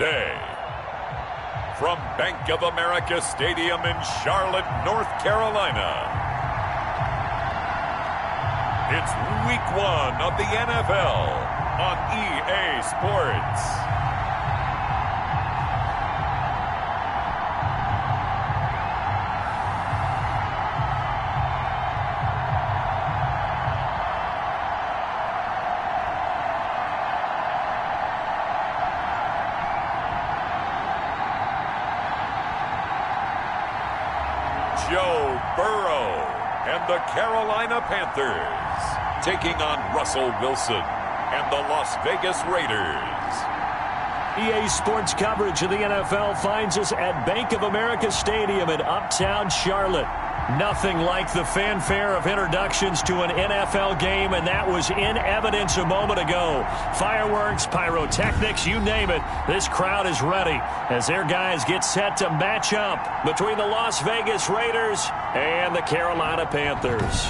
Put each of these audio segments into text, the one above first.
today. From Bank of America Stadium in Charlotte, North Carolina, it's Week 1 of the NFL on EA Sports. Joe Burrow and the Carolina Panthers taking on Russell Wilson and the Las Vegas Raiders. EA Sports coverage of the NFL finds us at Bank of America Stadium in Uptown Charlotte. Nothing like the fanfare of introductions to an NFL game, and that was in evidence a moment ago. Fireworks, pyrotechnics, you name it. This crowd is ready as their guys get set to match up between the Las Vegas Raiders and the Carolina Panthers.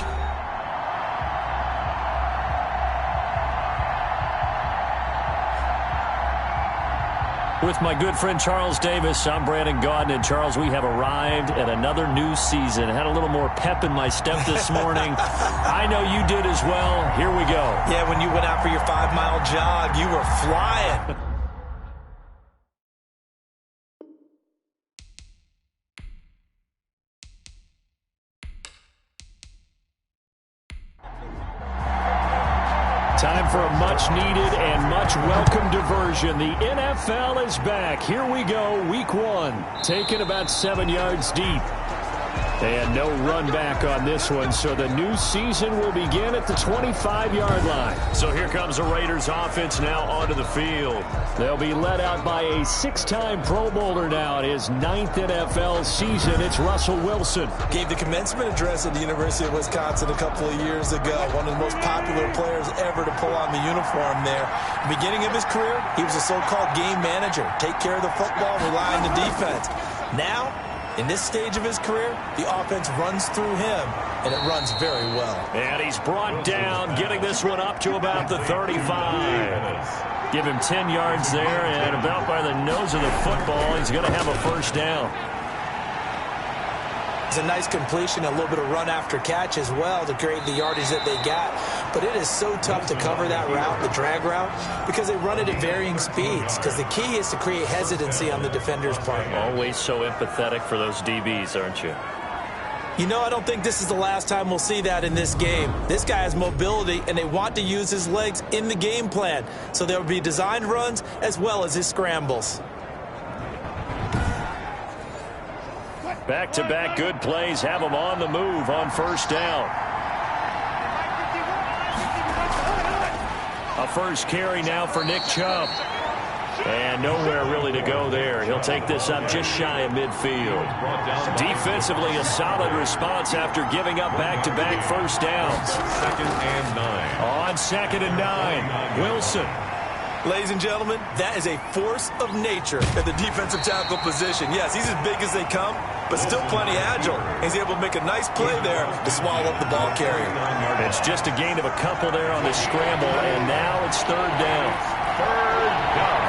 With my good friend Charles Davis, I'm Brandon Gaudin. And Charles, we have arrived at another new season. Had a little more pep in my step this morning. I know you did as well. Here we go. Yeah, when you went out for your 5-mile jog, you were flying. Time for a much-needed and much-welcome diversion. The NFL is back. Here we go, Week 1. Taken about 7 yards deep. And no run back on this one, so the new season will begin at the 25-yard line. So here comes the Raiders offense now onto the field. They'll be led out by a 6-time Pro Bowler now in his 9th NFL season. It's Russell Wilson. Gave the commencement address at the University of Wisconsin a couple of years ago. One of the most popular players ever to pull on the uniform there. Beginning of his career, he was a so-called game manager. Take care of the football, rely on the defense. Now, in this stage of his career, the offense runs through him, and it runs very well. And he's brought down, getting this one up to about the 35. Give him 10 yards there, and about by the nose of the football, he's going to have a first down. It's a nice completion, a little bit of run after catch as well to create the yardage that they got. But it is so tough to cover that route, the drag route, because they run it at varying speeds. Because the key is to create hesitancy on the defender's part. Always so empathetic for those DBs, aren't you? You know, I don't think this is the last time we'll see that in this game. This guy has mobility, and they want to use his legs in the game plan. So there will be designed runs as well as his scrambles. Back-to-back good plays have him on the move on first down. A first carry now for Nick Chubb. And nowhere really to go there. He'll take this up just shy of midfield. Defensively, a solid response after giving up back-to-back first downs. 2nd and 9. On 2nd and 9, Wilson. Ladies and gentlemen, that is a force of nature at the defensive tackle position. Yes, he's as big as they come, but still plenty agile. He's able to make a nice play there to swallow up the ball carrier. It's just a gain of a couple there on the scramble, and now it's 3rd down. 3rd down.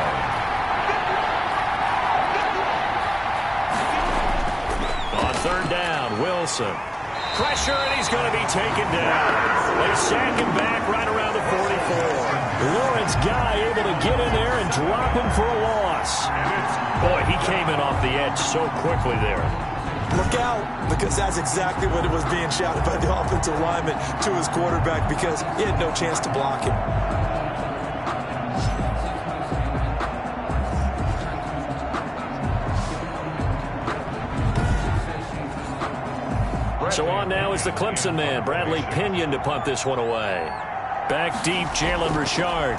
On 3rd down, Wilson. Pressure, and he's going to be taken down. They sack him back right around the 44. Lawrence Guy able to get in there and drop him for a loss. Boy, he came in off the edge so quickly there. Look out, because that's exactly what it was being shouted by the offensive lineman to his quarterback, because he had no chance to block him. So on now is the Clemson man, Bradley Pinion, to punt this one away. Back deep, Jalen Richard.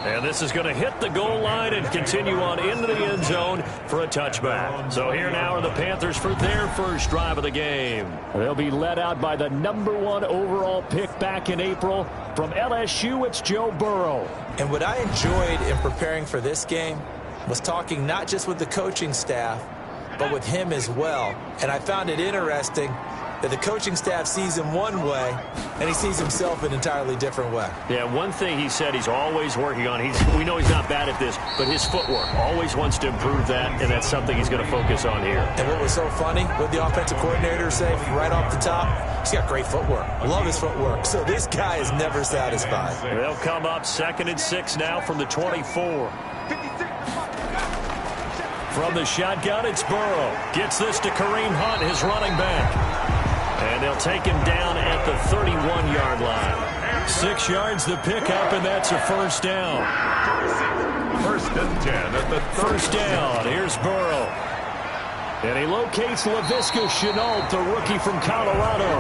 And this is going to hit the goal line and continue on into the end zone for a touchback. So here now are the Panthers for their first drive of the game. They'll be led out by the #1 overall pick back in April. From LSU, it's Joe Burrow. And what I enjoyed in preparing for this game was talking not just with the coaching staff, but with him as well. And I found it interesting that the coaching staff sees him one way, and he sees himself an entirely different way. Yeah, one thing he said he's always working on, we know he's not bad at this, but his footwork, always wants to improve that, and that's something he's going to focus on here. And what was so funny, what the offensive coordinator said right off the top, he's got great footwork. I love his footwork. So this guy is never satisfied. They'll come up 2nd and 6 now from the 24. From the shotgun, it's Burrow. Gets this to Kareem Hunt, his running back. And they'll take him down at the 31-yard line. 6 yards the pickup, and that's a first down. 1st and 10 at the first down. Here's Burrow. And he locates Laviska Shenault, the rookie from Colorado.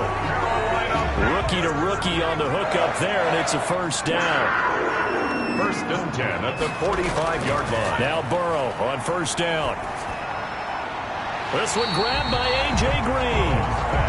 Rookie to rookie on the hook up there, and it's a first down. 1st and 10 at the 45-yard line. Now Burrow on first down. This one grabbed by A.J. Green.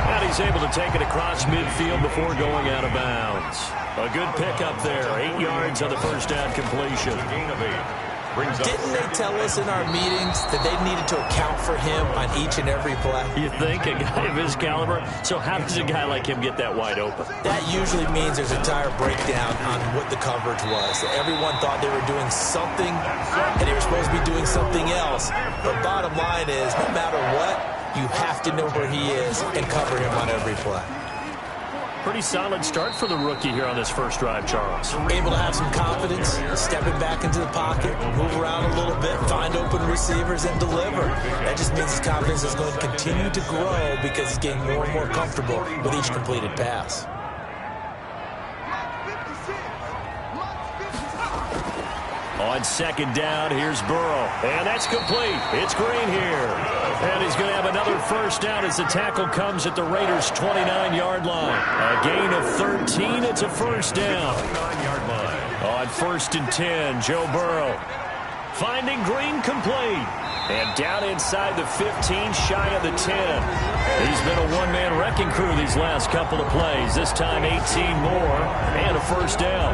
And he's able to take it across midfield before going out of bounds. A good pickup there. 8 yards on the first down completion. Gain of 8. Didn't they tell us in our meetings that they needed to account for him on each and every play? You think? A guy of his caliber? So how does a guy like him get that wide open? That usually means there's a entire breakdown on what the coverage was. Everyone thought they were doing something, and they were supposed to be doing something else. But bottom line is, no matter what, you have to know where he is and cover him on every play. Pretty solid start for the rookie here on this first drive, Charles. Able to have some confidence, stepping back into the pocket, move around a little bit, find open receivers, and deliver. That just means his confidence is going to continue to grow because he's getting more and more comfortable with each completed pass. On 2nd down, here's Burrow. And that's complete. It's Green here. And he's going to have another first down as the tackle comes at the Raiders' 29-yard line. A gain of 13. It's a first down. 9-yard line. On 1st and 10, Joe Burrow. Finding Green complete. And down inside the 15, shy of the 10. He's been a one-man wrecking crew these last couple of plays. This time 18 more and a first down.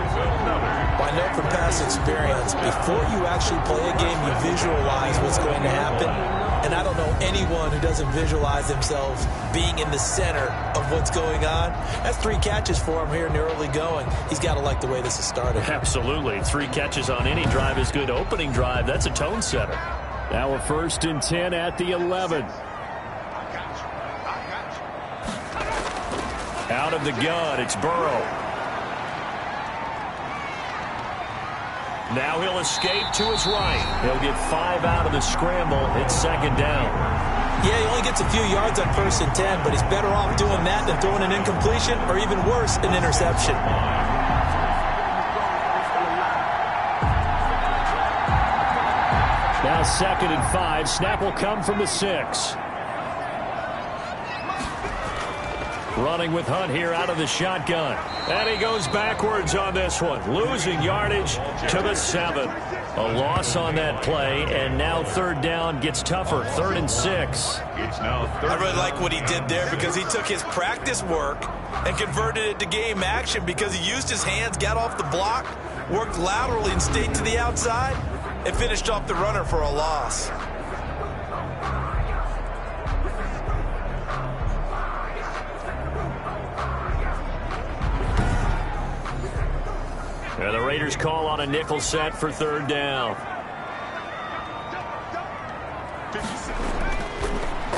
I know from past experience, before you actually play a game, you visualize what's going to happen. And I don't know anyone who doesn't visualize themselves being in the center of what's going on. That's 3 catches for him here in the early going. He's got to like the way this has started. Absolutely. 3 catches on any drive is good. Opening drive, that's a tone setter. Now a 1st and 10 at the 11. Out of the gun, it's Burrow. Now he'll escape to his right. He'll get 5 out of the scramble. It's 2nd down. Yeah, he only gets a few yards on 1st and 10, but he's better off doing that than throwing an incompletion or even worse, an interception. Now 2nd and 5. Snap will come from the 6. Running with Hunt here out of the shotgun. And he goes backwards on this one. Losing yardage to the 7. A loss on that play, and now 3rd down gets tougher. 3rd and 6. It's now 3rd. I really like what he did there because he took his practice work and converted it to game action because he used his hands, got off the block, worked laterally and stayed to the outside, and finished off the runner for a loss. And the Raiders call on a nickel set for 3rd down.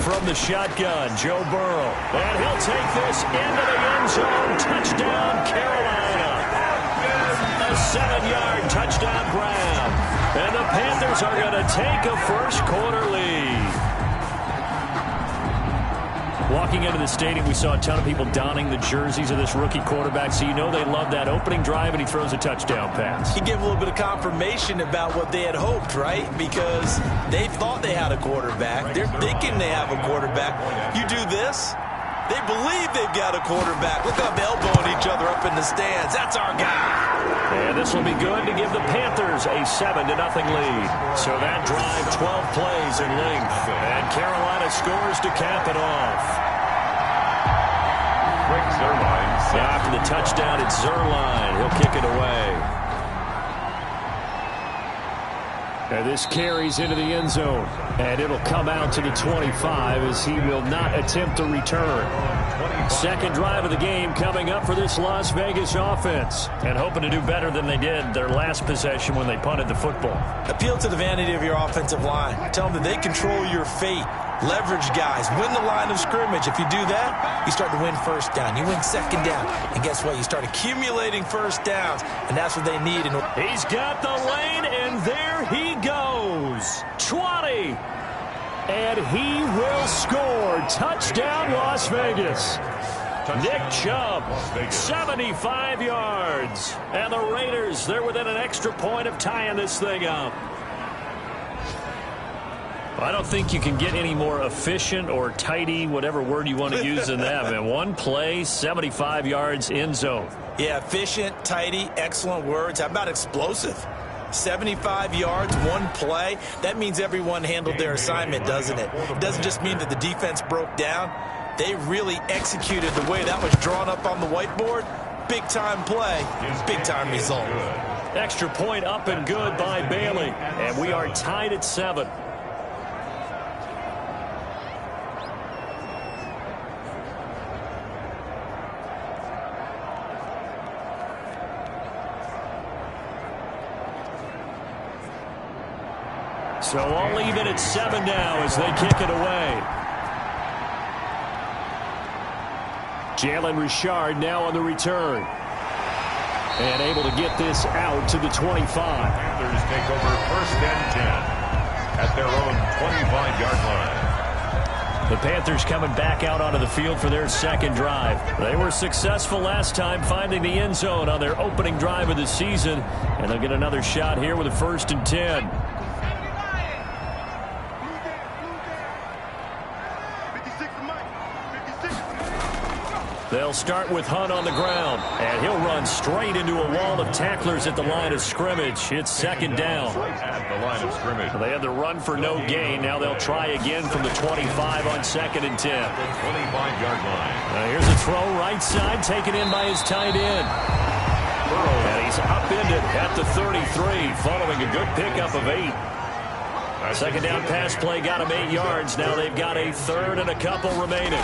From the shotgun, Joe Burrow. And he'll take this into the end zone. Touchdown, Carolina. A 7-yard touchdown grab. And the Panthers are going to take a first-quarter lead. Walking into the stadium, we saw a ton of people donning the jerseys of this rookie quarterback, so you know they love that opening drive, and he throws a touchdown pass. He gave a little bit of confirmation about what they had hoped, right? Because they thought they had a quarterback. They're thinking they have a quarterback. You do this, they believe they've got a quarterback. Look up elbowing each other up in the stands. That's our guy. And this will be good to give the Panthers a 7-0 lead. So that drive, 12 plays in length. And Carolina scores to cap it off. Zerline. After the touchdown, it's Zerline. He'll kick it away. And this carries into the end zone. And it'll come out to the 25 as he will not attempt to return. Second drive of the game coming up for this Las Vegas offense. And hoping to do better than they did their last possession when they punted the football. Appeal to the vanity of your offensive line. Tell them that they control your fate. Leverage guys. Win the line of scrimmage. If you do that, you start to win first down. You win second down. And guess what? You start accumulating first downs. And that's what they need. He's got the lane, and there he goes. 20. And he will score. Touchdown, Las Vegas. Nick Chubb, 75 yards. And the Raiders, they're within an extra point of tying this thing up. I don't think you can get any more efficient or tidy, whatever word you want to use in that. Man, one play, 75 yards, end zone. Yeah, efficient, tidy, excellent words. How about explosive? 75 yards, one play. That means everyone handled their assignment, doesn't it? It doesn't just mean that the defense broke down. They really executed the way that was drawn up on the whiteboard. Big-time play, big-time result. Extra point up and good by Bailey. And we are tied at 7. So I'll leave it at 7 now as they kick it away. Jalen Richard now on the return. And able to get this out to the 25. Panthers take over first and 10 at their own 25-yard line. The Panthers coming back out onto the field for their second drive. They were successful last time finding the end zone on their opening drive of the season. And they'll get another shot here with a first and 10. They'll start with Hunt on the ground, and he'll run straight into a wall of tacklers at the line of scrimmage. It's second down. At the line of scrimmage. They had the run for no gain. Now they'll try again from the 25 on second and 10. The 25-yard line. Now here's a throw right side taken in by his tight end. And he's upended at the 33 following a good pickup of 8. Second down pass play got him 8 yards. Now they've got a third and a couple remaining.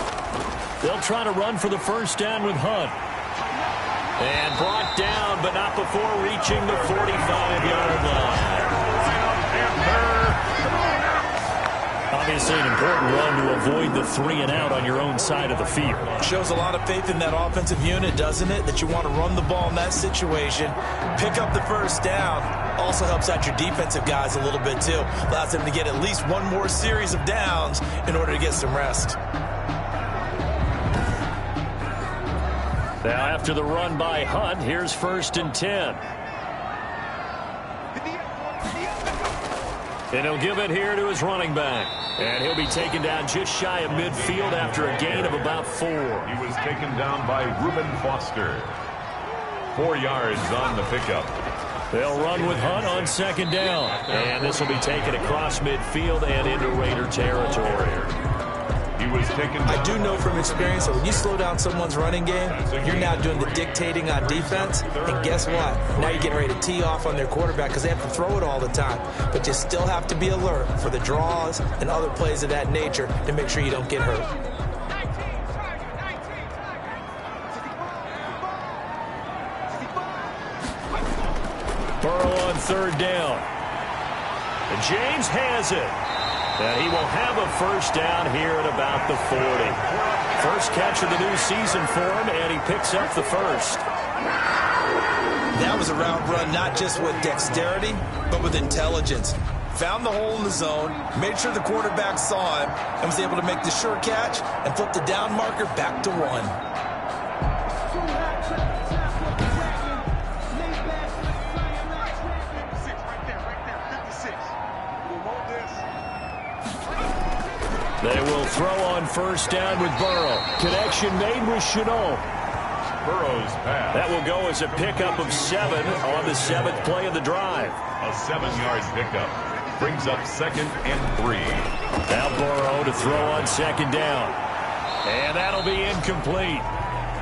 They'll try to run for the first down with Hunt. And brought down, but not before reaching the 45-yard line. Obviously an important run to avoid the 3 and out on your own side of the field. Shows a lot of faith in that offensive unit, doesn't it? That you want to run the ball in that situation. Pick up the first down. Also helps out your defensive guys a little bit, too. Allows them to get at least one more series of downs in order to get some rest. Now after the run by Hunt, here's first and 10. And he'll give it here to his running back. And he'll be taken down just shy of midfield after a gain of about 4. He was taken down by Reuben Foster. 4 yards on the pickup. They'll run with Hunt on second down. And this will be taken across midfield and into Raider territory. He was taken down. I do know from experience that when you slow down someone's running game, you're now doing the dictating on defense. And guess what? Now you're getting ready to tee off on their quarterback because they have to throw it all the time. But you still have to be alert for the draws and other plays of that nature to make sure you don't get hurt. Burrow on third down. And James has it. And he will have a first down here at about the 40. First catch of the new season for him, and he picks up the first. That was a route run not just with dexterity, but with intelligence. Found the hole in the zone, made sure the quarterback saw him, and was able to make the sure catch and flip the down marker back to 1. They will throw on first down with Burrow. Connection made with Chenault. Burrow's pass. That will go as a pickup of 7 on the 7th play of the drive. A 7-yard pickup. Brings up second and 3. Now Burrow to throw on second down. And that'll be incomplete.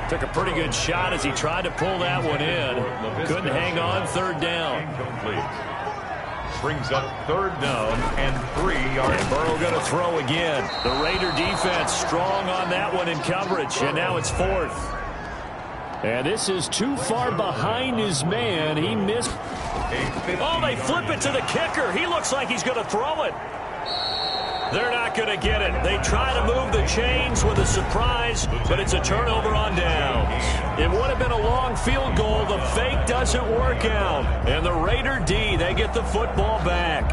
Took a pretty good shot as he tried to pull that one in. Couldn't hang on third down. Incomplete. brings up 3rd down and 3 yards. And Burrow going to throw again. The Raider defense strong on that one in coverage, and now it's 4th. And this is too far behind his man. He missed. Oh, they flip it to the kicker. He looks like he's going to throw it. They're not going to get it. They try to move the chains with a surprise, but it's a turnover on downs. It would have been a long field goal. The fake doesn't work out. And the Raider D, they get the football back.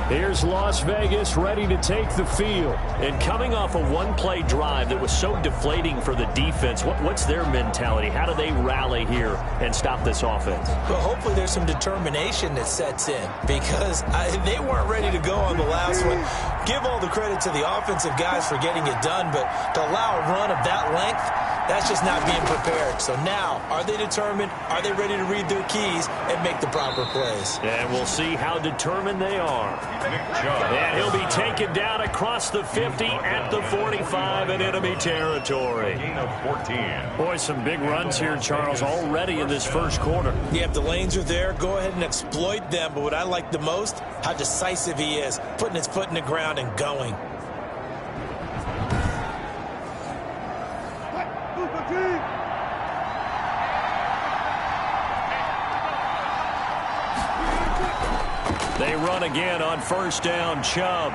Here's Las Vegas ready to take the field. And coming off a one-play drive that was so deflating for the defense, what's their mentality? How do they rally here and stop this offense? Well, hopefully there's some determination that sets in because they weren't ready to go on the last one. Give all the credit to the offensive guys for getting it done, but to allow a run of that length, that's just not being prepared. So now, are they determined? Are they ready to read their keys and make the proper plays? And we'll see how determined they are. And he'll be taken down across the 50 at the 45 in enemy territory. Gain of 14. Boy, some big runs here, Charles, already in this first quarter. Yeah, if the lanes are there, go ahead and exploit them. But what I like the most, how decisive he is, putting his foot in the ground and going. They run again on 1st down, Chubb.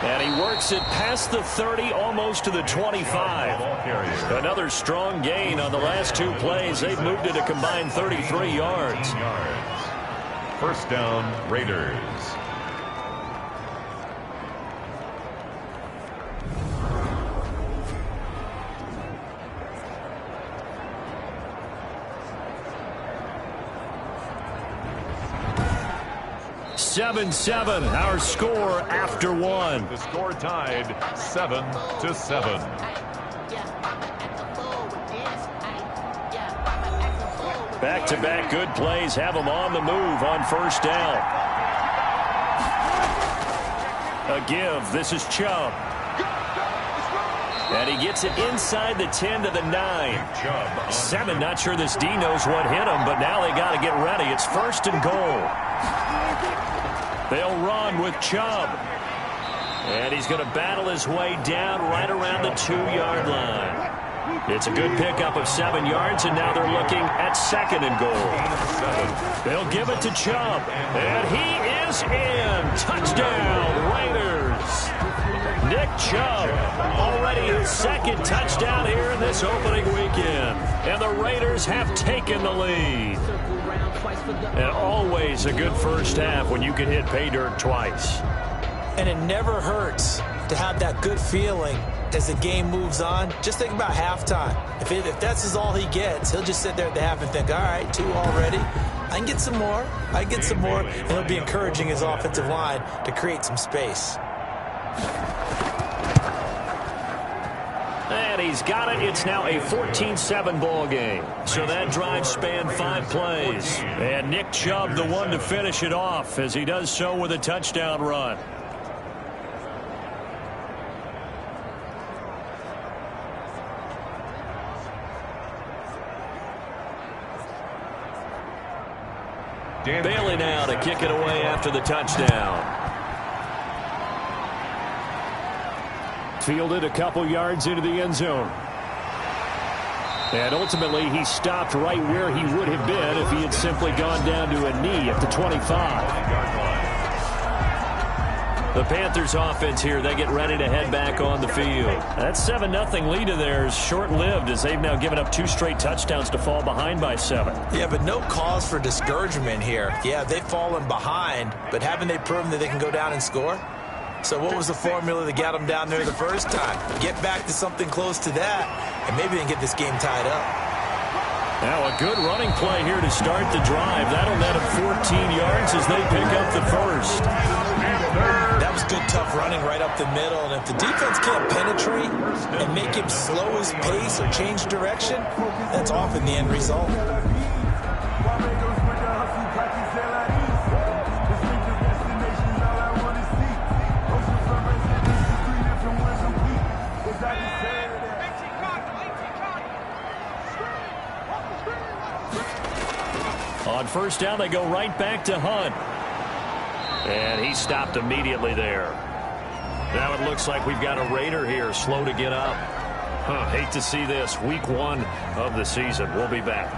And he works it past the 30, almost to the 25. Another strong gain on the last 2 plays. They've moved it a combined 33 yards. 1st down, Raiders. Seven, our score after 1. The score tied 7-7. Back-to-back good plays have them on the move on 1st down. A give. This is Chubb. And he gets it inside the 10 to the 9. 7, not sure this D knows what hit him, but now they got to get ready. It's 1st and goal. They'll run with Chubb. And he's going to battle his way down right around the 2-yard line. It's a good pickup of 7 yards, and now they're looking at 2nd and goal. They'll give it to Chubb. And he is in. Touchdown, Raiders. Nick Chubb, already his 2nd touchdown here in this opening weekend. And the Raiders have taken the lead. And always a good first half when you can hit pay dirt twice. And it never hurts to have that good feeling as the game moves on. Just think about halftime. If that's all he gets, he'll just sit there at the half and think, all right, 2 already. I can get some more. And he'll be encouraging his offensive line to create some space. And he's got it. It's now a 14-7 ball game. So that drive spanned 5 plays. And Nick Chubb, the one to finish it off, as he does so with a touchdown run. Bailey now to kick it away after the touchdown. Fielded a couple yards into the end zone. And ultimately, he stopped right where he would have been if he had simply gone down to a knee at the 25. The Panthers offense here, they get ready to head back on the field. That 7-0 lead of theirs short-lived as they've now given up 2 straight touchdowns to fall behind by 7. Yeah, but no cause for discouragement here. Yeah, they've fallen behind, but haven't they proven that they can go down and score? So what was the formula that got them down there the first time? Get back to something close to that, and maybe they can get this game tied up. Now a good running play here to start the drive. That'll net them 14 yards as they pick up the first. That was good, tough running right up the middle. And if the defense can't penetrate and make him slow his pace or change direction, that's often the end result. On first down, they go right back to Hunt. And he stopped immediately there. Now it looks like we've got a Raider here, slow to get up. Hate to see this. Week 1 of the season. We'll be back.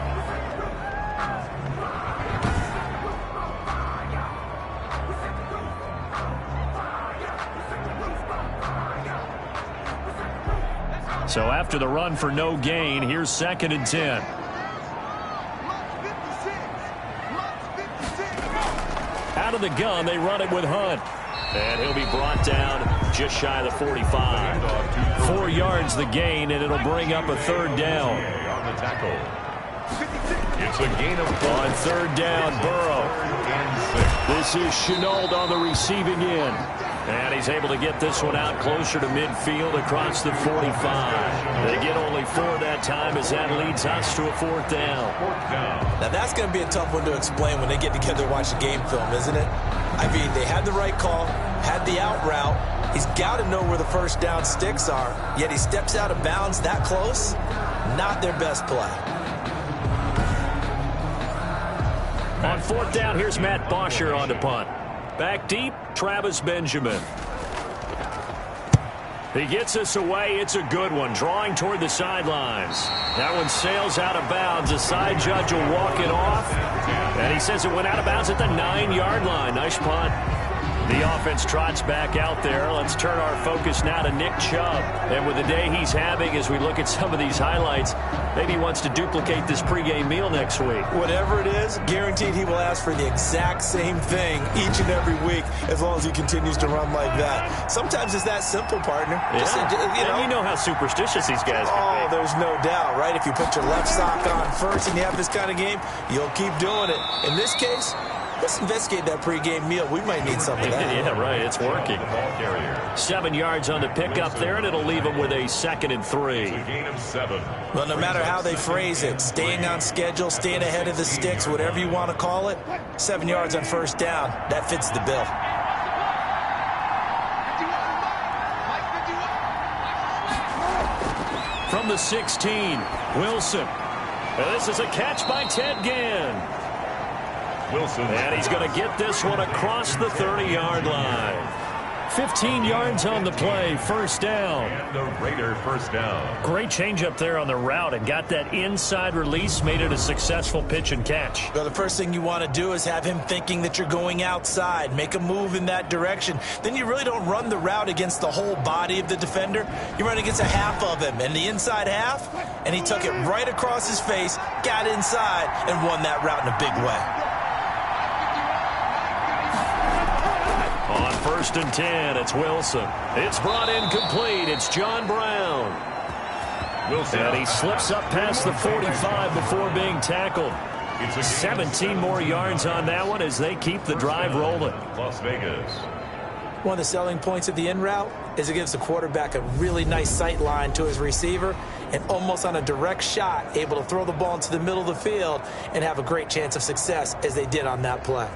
So after the run for no gain, here's 2nd and 10. Out of the gun, they run it with Hunt. And he'll be brought down just shy of the 45. 4 yards the gain, and it'll bring up a 3rd down. On the tackle. It's a gain of 4. On 3rd down, Burrow. This is Shenault on the receiving end. And he's able to get this one out closer to midfield across the 45. They get only 4 that time as that leads us to a 4th down. Now that's going to be a tough one to explain when they get together to watch the game film, isn't it? I mean, they had the right call, had the out route. He's got to know where the first down sticks are, yet he steps out of bounds that close. Not their best play. On 4th down, here's Matt Bosher on the punt. Back deep, Travis Benjamin. He gets us away. It's a good one, drawing toward the sidelines. That one sails out of bounds. The side judge will walk it off. And he says it went out of bounds at the 9-yard line. Nice punt. The offense trots back out there. Let's turn our focus now to Nick Chubb. And with the day he's having, as we look at some of these highlights, maybe he wants to duplicate this pregame meal next week. Whatever it is, guaranteed he will ask for the exact same thing each and every week as long as he continues to run like that. Sometimes it's that simple, partner. Yeah. You know how superstitious these guys can be. There's no doubt, right? If you put your left sock on first and you have this kind of game, you'll keep doing it. In this case, let's investigate that pregame meal. We might need some of that. Yeah, right. It's working. 7 yards on the pickup there, and it'll leave them with a 2nd and 3. Gain of 7. Well, no matter how they phrase it, staying on schedule, staying ahead of the sticks, whatever you want to call it, 7 yards on first down, that fits the bill. From the 16, Wilson. This is a catch by Ted Ginn. Wilson. And he's going to get this one across the 30-yard line. 15 yards on the play, first down. And the Raider first down. Great change up there on the route and got that inside release, made it a successful pitch and catch. Well, the first thing you want to do is have him thinking that you're going outside, make a move in that direction. Then you really don't run the route against the whole body of the defender. You run against a half of him, and the inside half, and he took it right across his face, got inside, and won that route in a big way. On 1st and 10, it's Wilson. It's brought in complete. It's John Brown. Wilson. And he slips up past the 45 before being tackled. 17 more yards on that one as they keep the drive rolling. Las Vegas. One of the selling points of the in route is it gives the quarterback a really nice sight line to his receiver and almost on a direct shot able to throw the ball into the middle of the field and have a great chance of success as they did on that play.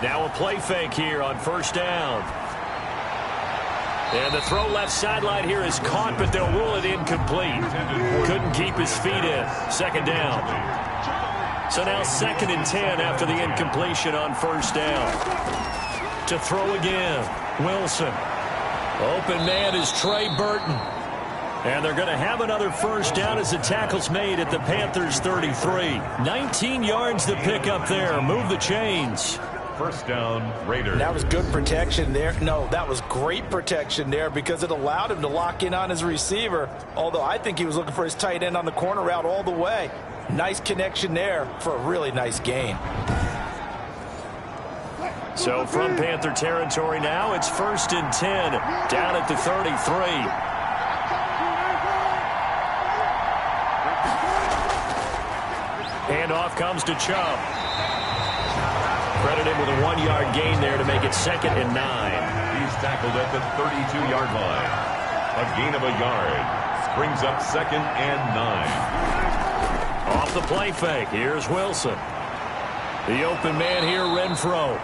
Now a play fake here on first down. And the throw left sideline here is caught, but they'll rule it incomplete. Couldn't keep his feet in. 2nd down. So now 2nd and 10 after the incompletion on first down. To throw again, Wilson. Open man is Trey Burton. And they're going to have another first down as the tackle's made at the Panthers 33. 19 yards to pick up there. Move the chains. First down, Raiders. That was good protection there. No, that was great protection there because it allowed him to lock in on his receiver, although I think he was looking for his tight end on the corner route all the way. Nice connection there for a really nice gain. So from Panther territory now, it's 1st and 10 down at the 33. Handoff comes to Chubb. Credited with a 1-yard gain there to make it 2nd and 9. He's tackled at the 32-yard line. A gain of a yard. Brings up 2nd and 9. Off the play fake, here's Wilson. The open man here, Renfro.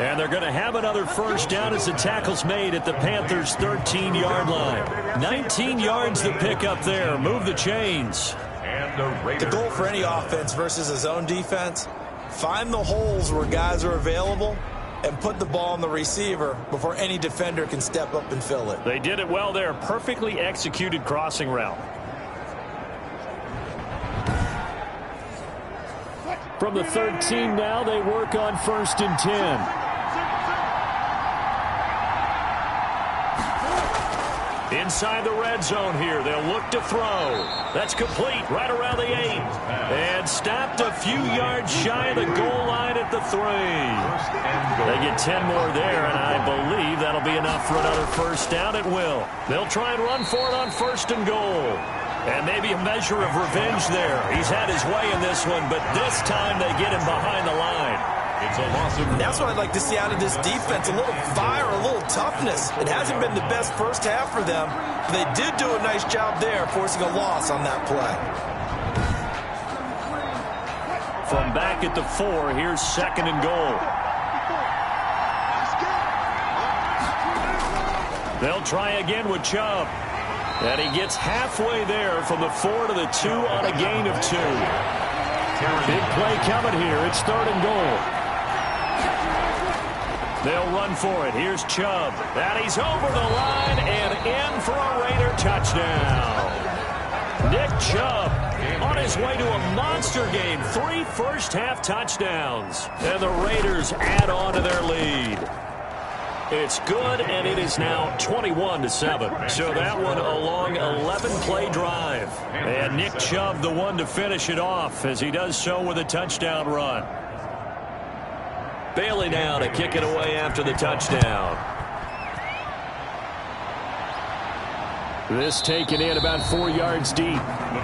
And they're going to have another first down as the tackle's made at the Panthers' 13-yard line. 19 yards to pick up there. Move the chains. And the goal for any offense versus a zone defense, find the holes where guys are available and put the ball on the receiver before any defender can step up and fill it. They did it well there. Perfectly executed crossing route. From the 13 now, they work on 1st and 10. Inside the red zone here, they'll look to throw. That's complete right around the 8. And stopped a few yards shy of the goal line at the 3. They get 10 more there, and I believe that'll be enough for another first down. It will. They'll try and run for it on 1st and goal. And maybe a measure of revenge there. He's had his way in this one, but this time they get him behind the line. it's a loss of... That's what I'd like to see out of this defense, a little fire, a little toughness. It hasn't been the best first half for them. They did do a nice job there, forcing a loss on that play. From back at the 4, here's 2nd and goal. They'll try again with Chubb. And he gets halfway there from the 4 to the 2 on a gain of 2. Big play coming here. It's 3rd and goal. They'll run for it. Here's Chubb. And he's over the line and in for a Raider touchdown. Nick Chubb on his way to a monster game. 3 first-half touchdowns. And the Raiders add on to their lead. It's good, and it is now 21-7. So that one a long 11-play drive. And Nick Chubb the one to finish it off as he does so with a touchdown run. Bailey now to kick it away after the touchdown. This taken in about 4 yards deep.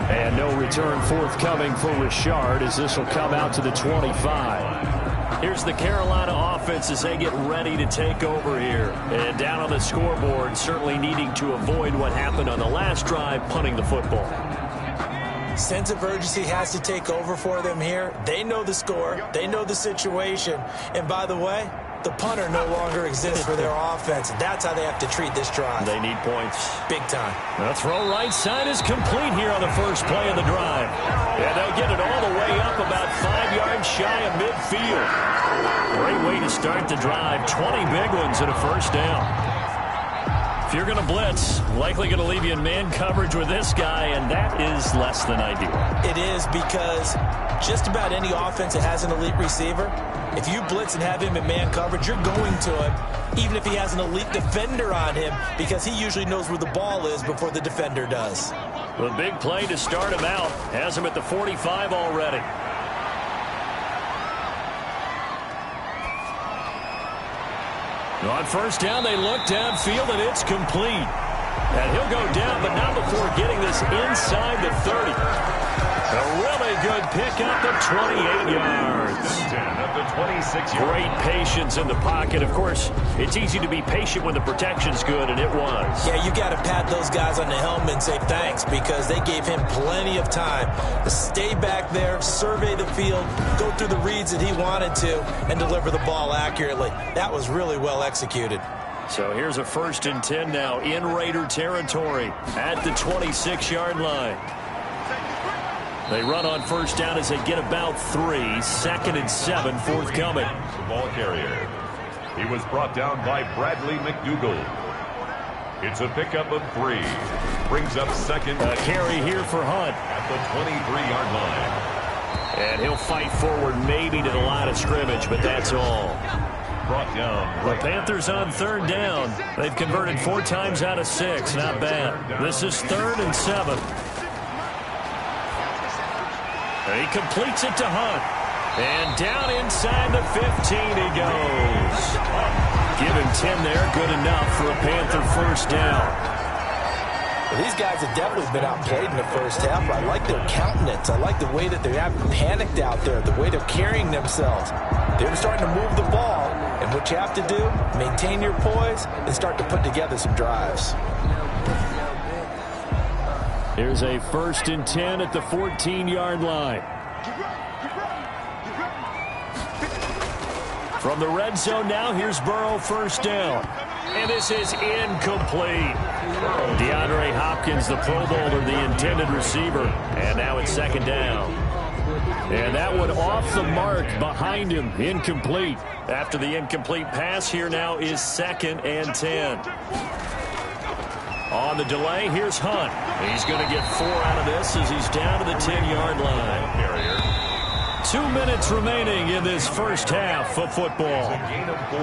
And no return forthcoming for Richard as this will come out to the 25. Here's the Carolina offense as they get ready to take over here. And down on the scoreboard, certainly needing to avoid what happened on the last drive, punting the football. Sense of urgency has to take over for them here. They know the score. They know the situation. And by the way, the punter no longer exists for their offense. That's how they have to treat this drive. They need points. Big time. The throw right side is complete here on the first play of the drive. And they'll get it all the way up about 5 yards shy of midfield. Great way to start the drive. 20 big ones and a first down. If you're going to blitz, likely going to leave you in man coverage with this guy, and that is less than ideal. It is because just about any offense that has an elite receiver, if you blitz and have him in man coverage, you're going to him, even if he has an elite defender on him, because he usually knows where the ball is before the defender does. The big play to start him out has him at the 45 already. On first down, they look downfield, and it's complete. And he'll go down, but not before getting this inside the 30. A really good pickup of 28 yards. Great patience in the pocket. Of course, it's easy to be patient when the protection's good, and it was. Yeah, you got to pat those guys on the helmet and say thanks because they gave him plenty of time to stay back there, survey the field, go through the reads that he wanted to, and deliver the ball accurately. That was really well executed. So here's a 1st and 10 now in Raider territory at the 26-yard line. They run on first down as they get about 3. 2nd and 7 forthcoming. The ball carrier. He was brought down by Bradley McDougal. It's a pickup of 3. Brings up 2nd. A carry here for Hunt. At the 23-yard line. And he'll fight forward maybe to the line of scrimmage, but that's all. Brought down. The Panthers on 3rd down. They've converted 4 times out of 6. Not bad. This is 3rd and 7. He completes it to Hunt. And down inside the 15 he goes. Give him 10 there. Good enough for a Panther first down. Well, these guys have definitely been outplayed in the first half. I like their countenance. I like the way that they're having panicked out there, the way they're carrying themselves. They're starting to move the ball. And what you have to do, maintain your poise and start to put together some drives. Here's a 1st and 10 at the 14-yard line. From the red zone now, here's Burrow, first down. And this is incomplete. DeAndre Hopkins, the Pro Bowler, the intended receiver. And now it's second down. And that one off the mark behind him, incomplete. After the incomplete pass, here now is 2nd and 10. On the delay, here's Hunt. He's going to get 4 out of this as he's down to the 10-yard line. 2 minutes remaining in this first half of football. A gain of 4.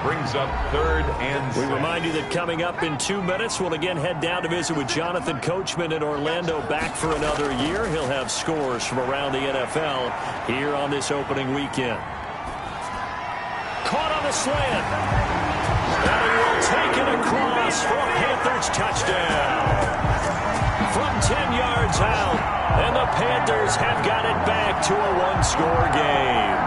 Brings up 3rd and 6. We remind you that coming up in 2 minutes, we'll again head down to visit with Jonathan Coachman in Orlando, back for another year. He'll have scores from around the NFL here on this opening weekend. Caught on the slant. And he will take it across for a Panthers touchdown. From 10 yards out, and the Panthers have got it back to a one-score game.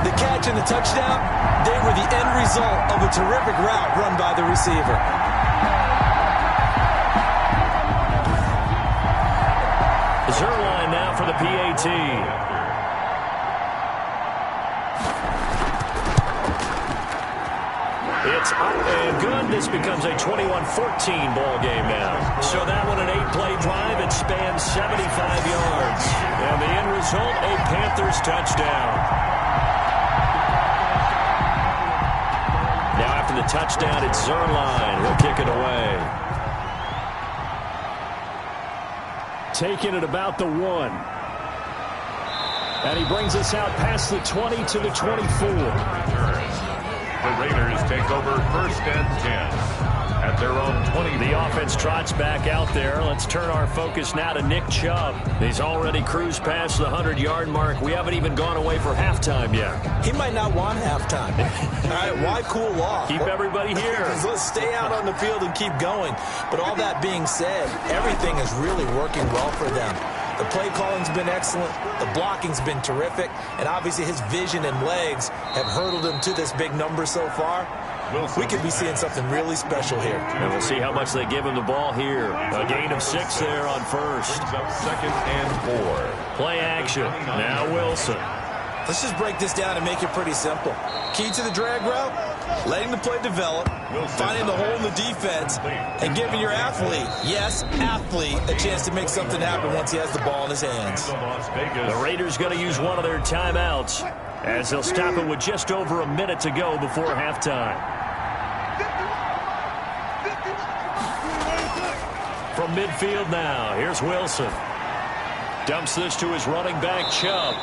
The catch and the touchdown, they were the end result of a terrific route run by the receiver. Zerline now for the PAT. It's up and good. This becomes a 21-14 ball game now. So that one, an 8-play drive. It spans 75 yards. And the end result, a Panthers touchdown. Now after the touchdown, it's Zerline. He'll kick it away. Taking it about the 1. And he brings us out past the 20 to the 24. The Raiders take over 1st and 10 at their own 20. The offense trots back out there. Let's turn our focus now to Nick Chubb. He's already cruised past the 100-yard mark. We haven't even gone away for halftime yet. He might not want halftime. All right, why cool off? Keep everybody here. Let's stay out on the field and keep going. But all that being said, everything is really working well for them. The play calling's been excellent. The blocking's been terrific. And obviously his vision and legs have hurdled him to this big number so far. We could be seeing something really special here. And we'll see how much they give him the ball here. A gain of 6 there on first. Brings up 2nd and 4. Play action. Now Wilson. Let's just break this down and make it pretty simple. Key to the drag route, letting the play develop, finding the hole in the defense, and giving your athlete, yes, athlete, a chance to make something happen once he has the ball in his hands. The Raiders going to use one of their timeouts as they'll stop it with just over a minute to go before halftime. From midfield now, here's Wilson. Dumps this to his running back, Chubb.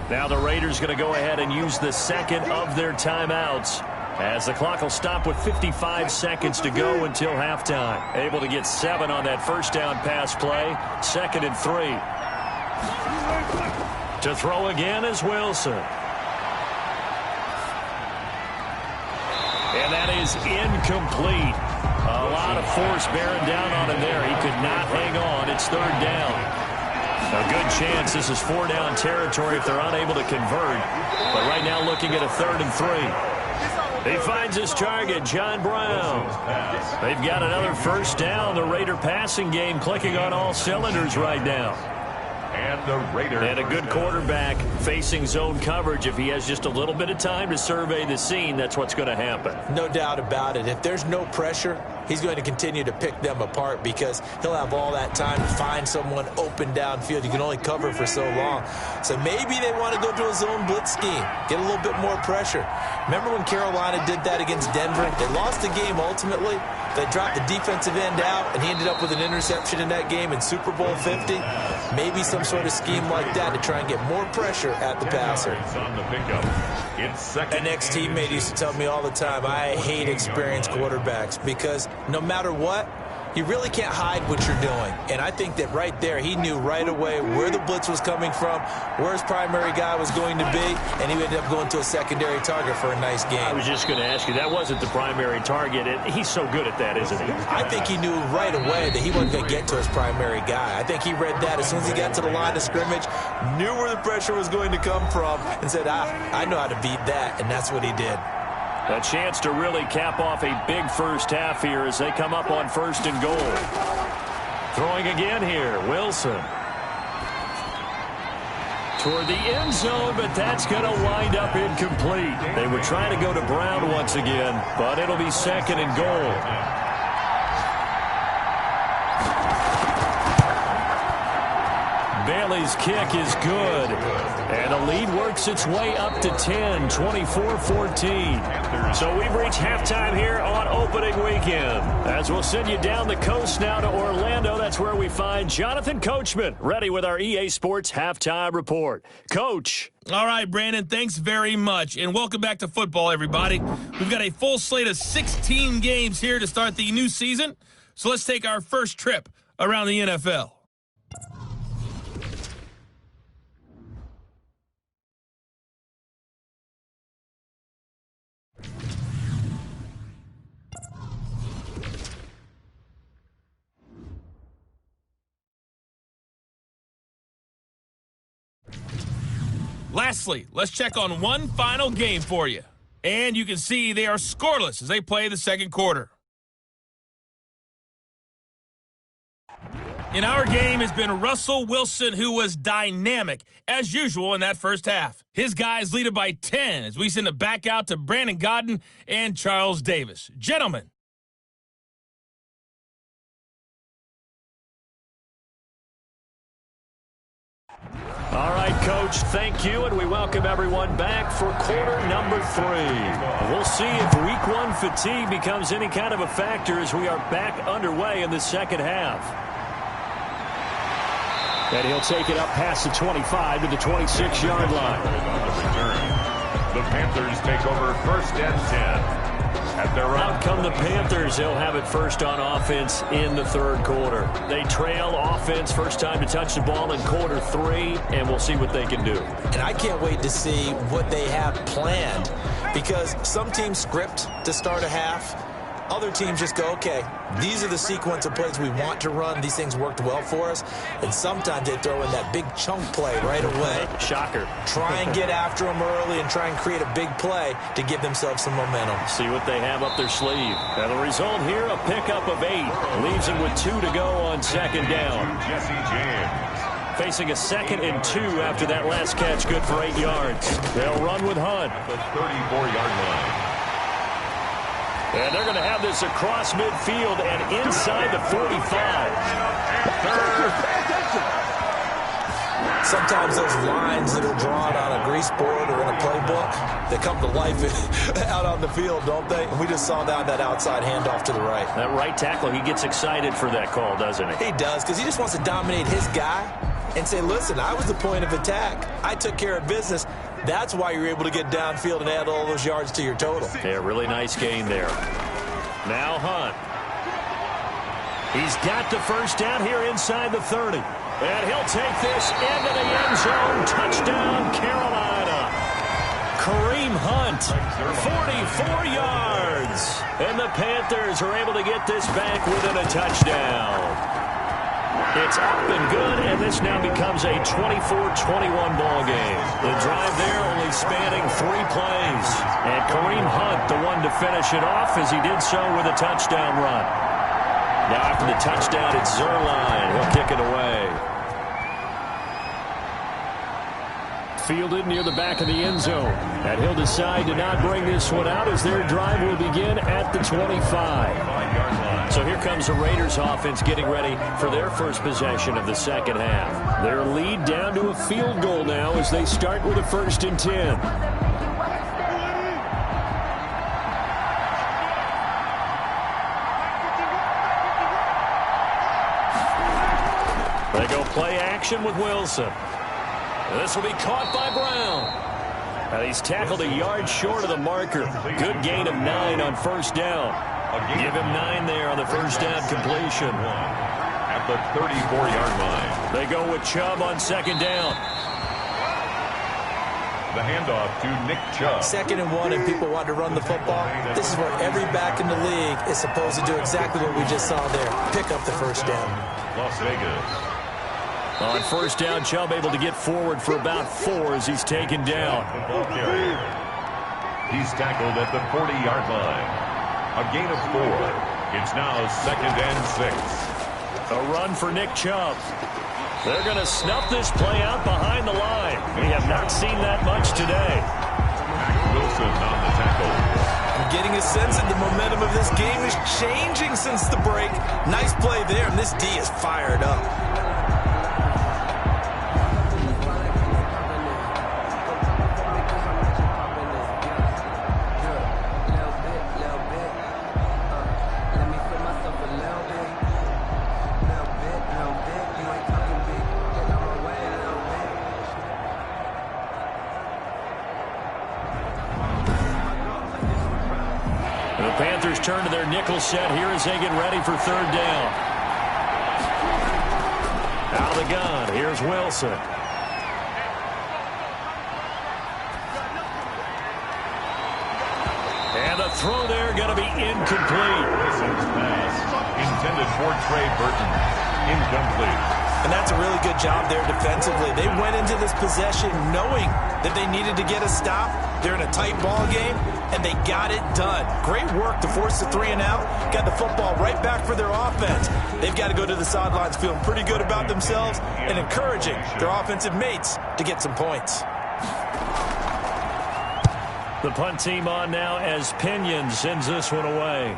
Now the Raiders going to go ahead and use the second of their timeouts as the clock will stop with 55 seconds to go until halftime. Able to get 7 on that first down pass play. 2nd and 3. To throw again is Wilson. And that is incomplete. A lot of force bearing down on him there. He could not hang on. It's 3rd down. A good chance this is 4-down territory if they're unable to convert. But right now looking at a 3rd and 3. He finds his target, John Brown. They've got another first down. The Raider passing game clicking on all cylinders right now. And the Raiders. And a good quarterback facing zone coverage. If he has just a little bit of time to survey the scene, that's what's going to happen. No doubt about it. If there's no pressure, he's going to continue to pick them apart because he'll have all that time to find someone open downfield. You can only cover for so long. So maybe they want to go to a zone blitz scheme, get a little bit more pressure. Remember when Carolina did that against Denver? They lost the game ultimately. They dropped the defensive end out, and he ended up with an interception in that game in Super Bowl 50. Maybe some sort of scheme like that to try and get more pressure at the passer. On the pickup. It's 2nd. An ex-teammate used to tell me all the time, I hate experienced quarterbacks because no matter what, you really can't hide what you're doing. And I think that right there, he knew right away where the blitz was coming from, where his primary guy was going to be, and he ended up going to a secondary target for a nice game. I was just going to ask you, that wasn't the primary target. He's so good at that, isn't he? I think he knew right away that he wasn't going to get to his primary guy. I think he read that as soon as he got to the line of scrimmage, knew where the pressure was going to come from, and said, I know how to beat that, and that's what he did. A chance to really cap off a big first half here as they come up on 1st and goal. Throwing again here, Wilson. Toward the end zone, but that's going to wind up incomplete. They were trying to go to Brown once again, but it'll be second and goal. Bailey's kick is good. And the lead works its way up to 10, 24-14. So we've reached halftime here on opening weekend. As we'll send you down the coast now to Orlando, that's where we find Jonathan Coachman, ready with our EA Sports Halftime Report. Coach. All right, Brandon, thanks very much. And welcome back to football, everybody. We've got a full slate of 16 games here to start the new season. So let's take our first trip around the NFL. Lastly, let's check on one final game for you. And you can see they are scoreless as they play the second quarter. In our game has been Russell Wilson, who was dynamic, as usual, in that first half. His guys lead it by 10 as we send it back out to Brandon Godden and Charles Davis. Gentlemen. All right, Coach, thank you, and we welcome everyone back for quarter number 3. We'll see if week 1 fatigue becomes any kind of a factor as we are back underway in the second half. And he'll take it up past the 25 to the 26-yard line. The Panthers take over first and 10. At their Out come the Panthers. They'll have it first on offense in the third quarter. They trail offense, first time to touch the ball in quarter 3, and we'll see what they can do. And I can't wait to see what they have planned, because some teams script to start a half. Other teams just go, okay, these are the sequence of plays we want to run. These things worked well for us. And sometimes they throw in that big chunk play right away. Shocker. Try and get after them early and try and create a big play to give themselves some momentum. See what they have up their sleeve. And the result here, a pickup of 8. Leaves them with 2 to go on second down. Jesse James. Facing a 2nd and 2 after that last catch, good for 8 yards. They'll run with Hunt. At the 34-yard line. And they're going to have this across midfield and inside the 45. Sometimes those lines that are drawn on a grease board or in a playbook, they come to life out on the field, don't they? And we just saw that outside handoff to the right. That right tackle, he gets excited for that call, doesn't he? He does, because he just wants to dominate his guy and say, listen, I was the point of attack. I took care of business. That's why you're able to get downfield and add all those yards to your total. Yeah, really nice gain there. Now Hunt. He's got the first down here inside the 30. And he'll take this into the end zone. Touchdown, Carolina. Kareem Hunt, 44 yards. And the Panthers are able to get this back within a touchdown. It's up and good, and this now becomes a 24-21 ball game. The drive there only spanning 3 plays. And Kareem Hunt, the one to finish it off, as he did so with a touchdown run. Now after the touchdown, it's Zerline. He'll kick it away. Fielded near the back of the end zone. And he'll decide to not bring this one out as their drive will begin at the 25. So here comes the Raiders offense getting ready for their first possession of the second half. Their lead down to a field goal now as they start with a 1st and 10. They go play action with Wilson. This will be caught by Brown. And he's tackled a yard short of the marker. Good gain of 9 on first down. Give him 9 there on the first down completion. At the 34-yard line. They go with Chubb on second down. The handoff to Nick Chubb. 2nd and 1, and people want to run the football. This is where every back in the league is supposed to do exactly what we just saw there. Pick up the first down. Las Vegas. On first down, Chubb able to get forward for about 4 as he's taken down. Ball carrier. He's tackled at the 40-yard line. A gain of 4. It's now 2nd and 6. A run for Nick Chubb. They're going to snuff this play out behind the line. We have not seen that much today. Wilson on the tackle. I'm getting a sense that the momentum of this game is changing since the break. Nice play there, and this D is fired up. The Panthers turn to their nickel set here as they get ready for third down. Out of the gun, here's Wilson. And the throw there going to be incomplete. Wilson's pass intended for Trey Burton. Incomplete. And that's a really good job there defensively. They went into this possession knowing that they needed to get a stop. They're in a tight ball game, and they got it done. Great work to force the 3-and-out. Got the football right back for their offense. They've got to go to the sidelines feeling pretty good about themselves and encouraging their offensive mates to get some points. The punt team on now as Pinion sends this one away.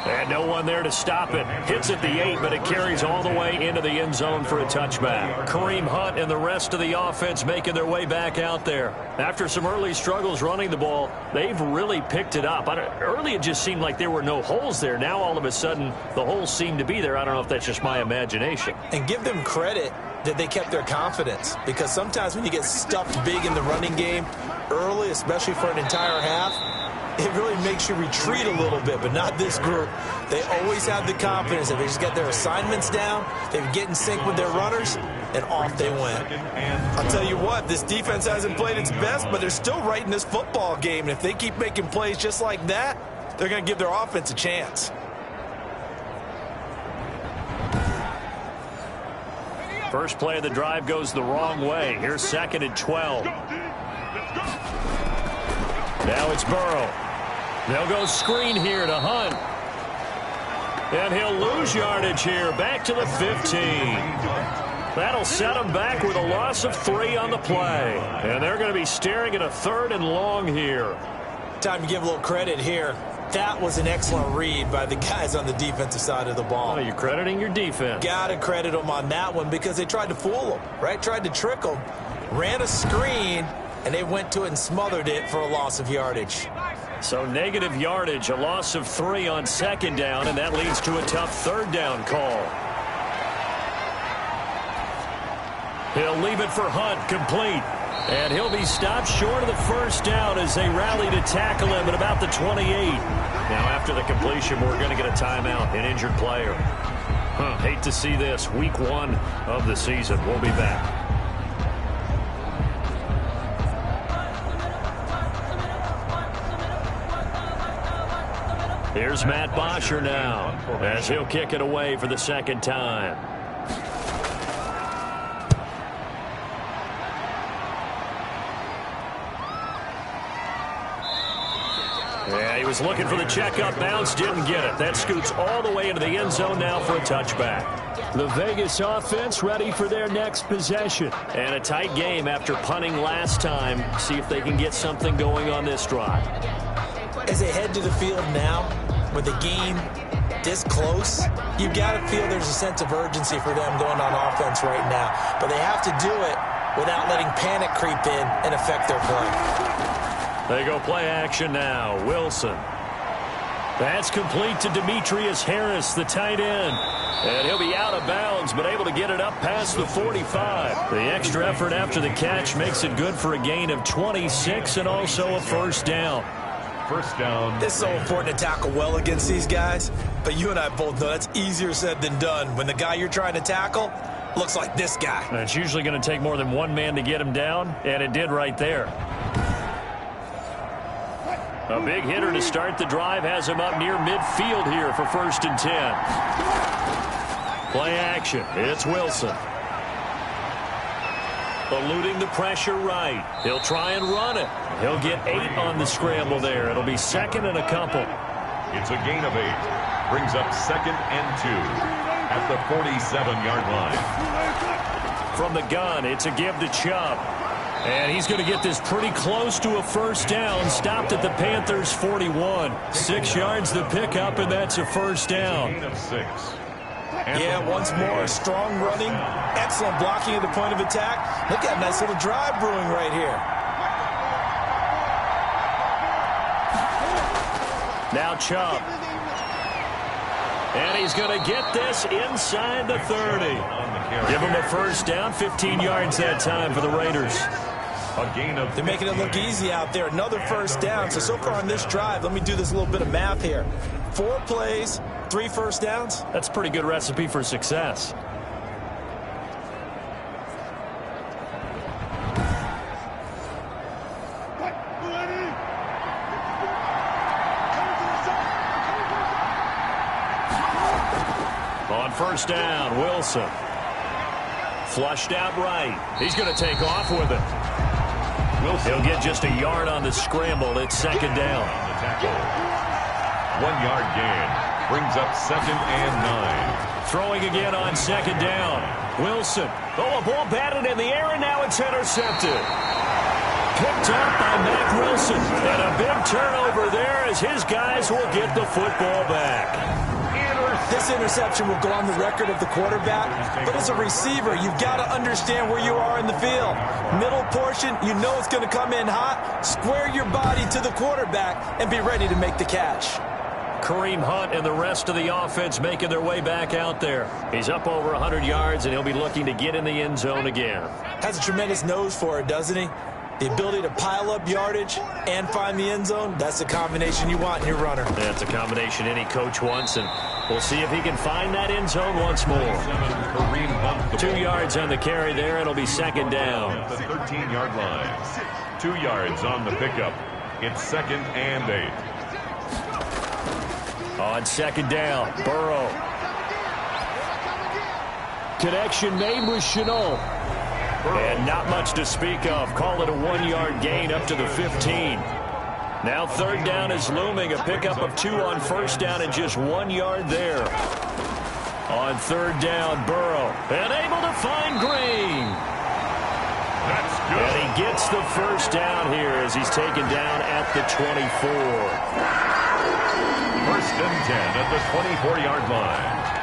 And no one there to stop it. Hits at the 8, but it carries all the way into the end zone for a touchback. Kareem Hunt and the rest of the offense making their way back out there. After some early struggles running the ball, they've really picked it up. Early it just seemed like there were no holes there. Now all of a sudden the holes seem to be there. I don't know if that's just my imagination. And give them credit that they kept their confidence, because sometimes when you get stuffed big in the running game early, especially for an entire half, it really makes you retreat a little bit, but not this group. They always have the confidence that they just get their assignments down, they get in sync with their runners, and off they went. I'll tell you what, this defense hasn't played its best, but they're still right in this football game. And if they keep making plays just like that, they're going to give their offense a chance. First play of the drive goes the wrong way. Here's 2nd and 12. Now it's Burrow. They'll go screen here to Hunt. And he'll lose yardage here. Back to the 15. That'll set him back with a loss of 3 on the play. And they're going to be staring at a 3rd and long here. Time to give a little credit here. That was an excellent read by the guys on the defensive side of the ball. Oh, you're crediting your defense. Got to credit them on that one because they tried to fool them, right? Tried to trick them. Ran a screen, and they went to it and smothered it for a loss of yardage. So negative yardage, a loss of 3 on 2nd down, and that leads to a tough 3rd down call. He'll leave it for Hunt, complete. And he'll be stopped short of the 1st down as they rally to tackle him at about the 28. Now after the completion, we're going to get a timeout, an injured player. Hate to see this. Week 1 of the season. We'll be back. Here's Matt Bosher now as he'll kick it away for the 2nd time. Yeah, he was looking for the checkup bounce, didn't get it. That scoots all the way into the end zone now for a touchback. The Vegas offense ready for their next possession. And a tight game after punting last time. See if they can get something going on this drive. As they head to the field now, with the game this close, you've got to feel there's a sense of urgency for them going on offense right now. But they have to do it without letting panic creep in and affect their play. They go play action now. Wilson. That's complete to Demetrius Harris, the tight end. And he'll be out of bounds, but able to get it up past the 45. The extra effort after the catch makes it good for a gain of 26 and also a 1st down. 1st down. It's so important to tackle well against these guys, but you and I both know that's easier said than done when the guy you're trying to tackle looks like this guy. And it's usually going to take more than one man to get him down, and it did right there. A big hitter to start the drive has him up near midfield here for 1st and 10. Play action. It's Wilson. Eluding the pressure right. He'll try and run it. He'll get 8 on the scramble there. It'll be 2nd and a couple. It's a gain of 8. Brings up 2nd and 2. at the 47-yard line. From the gun, it's a give to Chubb. And he's going to get this pretty close to a first down. Stopped at the Panthers' 41. 6 yards the pickup, and that's a first down. Gain of 6. Yeah, once more, strong running, excellent blocking at the point of attack. Look at a nice little drive brewing right here. Now Chubb. And he's going to get this inside the 30. Give him a first down, 15 yards that time for the Raiders. A gain of They're making it look easy out there. Another first down. So far on this drive, let me do this little bit of math here. 4 plays, 3 first downs. That's a pretty good recipe for success. On first down, Wilson. Flushed out right. He's going to take off with it. He'll get just a yard on the scramble. It's second down. 1 yard gain. Brings up 2nd and 9. Throwing again on second down. Wilson. Oh, a ball batted in the air, and now it's intercepted. Picked up by Mack Wilson. And a big turnover there as his guys will get the football back. This interception will go on the record of the quarterback, but as a receiver, you've got to understand where you are in the field. Middle portion, you know it's going to come in hot. Square your body to the quarterback and be ready to make the catch. Kareem Hunt and the rest of the offense making their way back out there. He's up over 100 yards, and he'll be looking to get in the end zone again. Has a tremendous nose for it, doesn't he? The ability to pile up yardage and find the end zone, that's the combination you want in your runner. That's a combination any coach wants, and we'll see if he can find that end zone once more. 2 yards on the carry there, and it'll be second down. At the 13-yard line. 2 yards on the pickup. It's 2nd and 8. On second down, Burrow. Connection made with Chenault. And not much to speak of. Call it a 1 yard gain up to the 15. Now third down is looming. A pickup of 2 on first down and just 1 yard there. On third down, Burrow. And able to find Green. That's good. And he gets the first down here as he's taken down at the 24. 1st and 10 at the 24-yard line.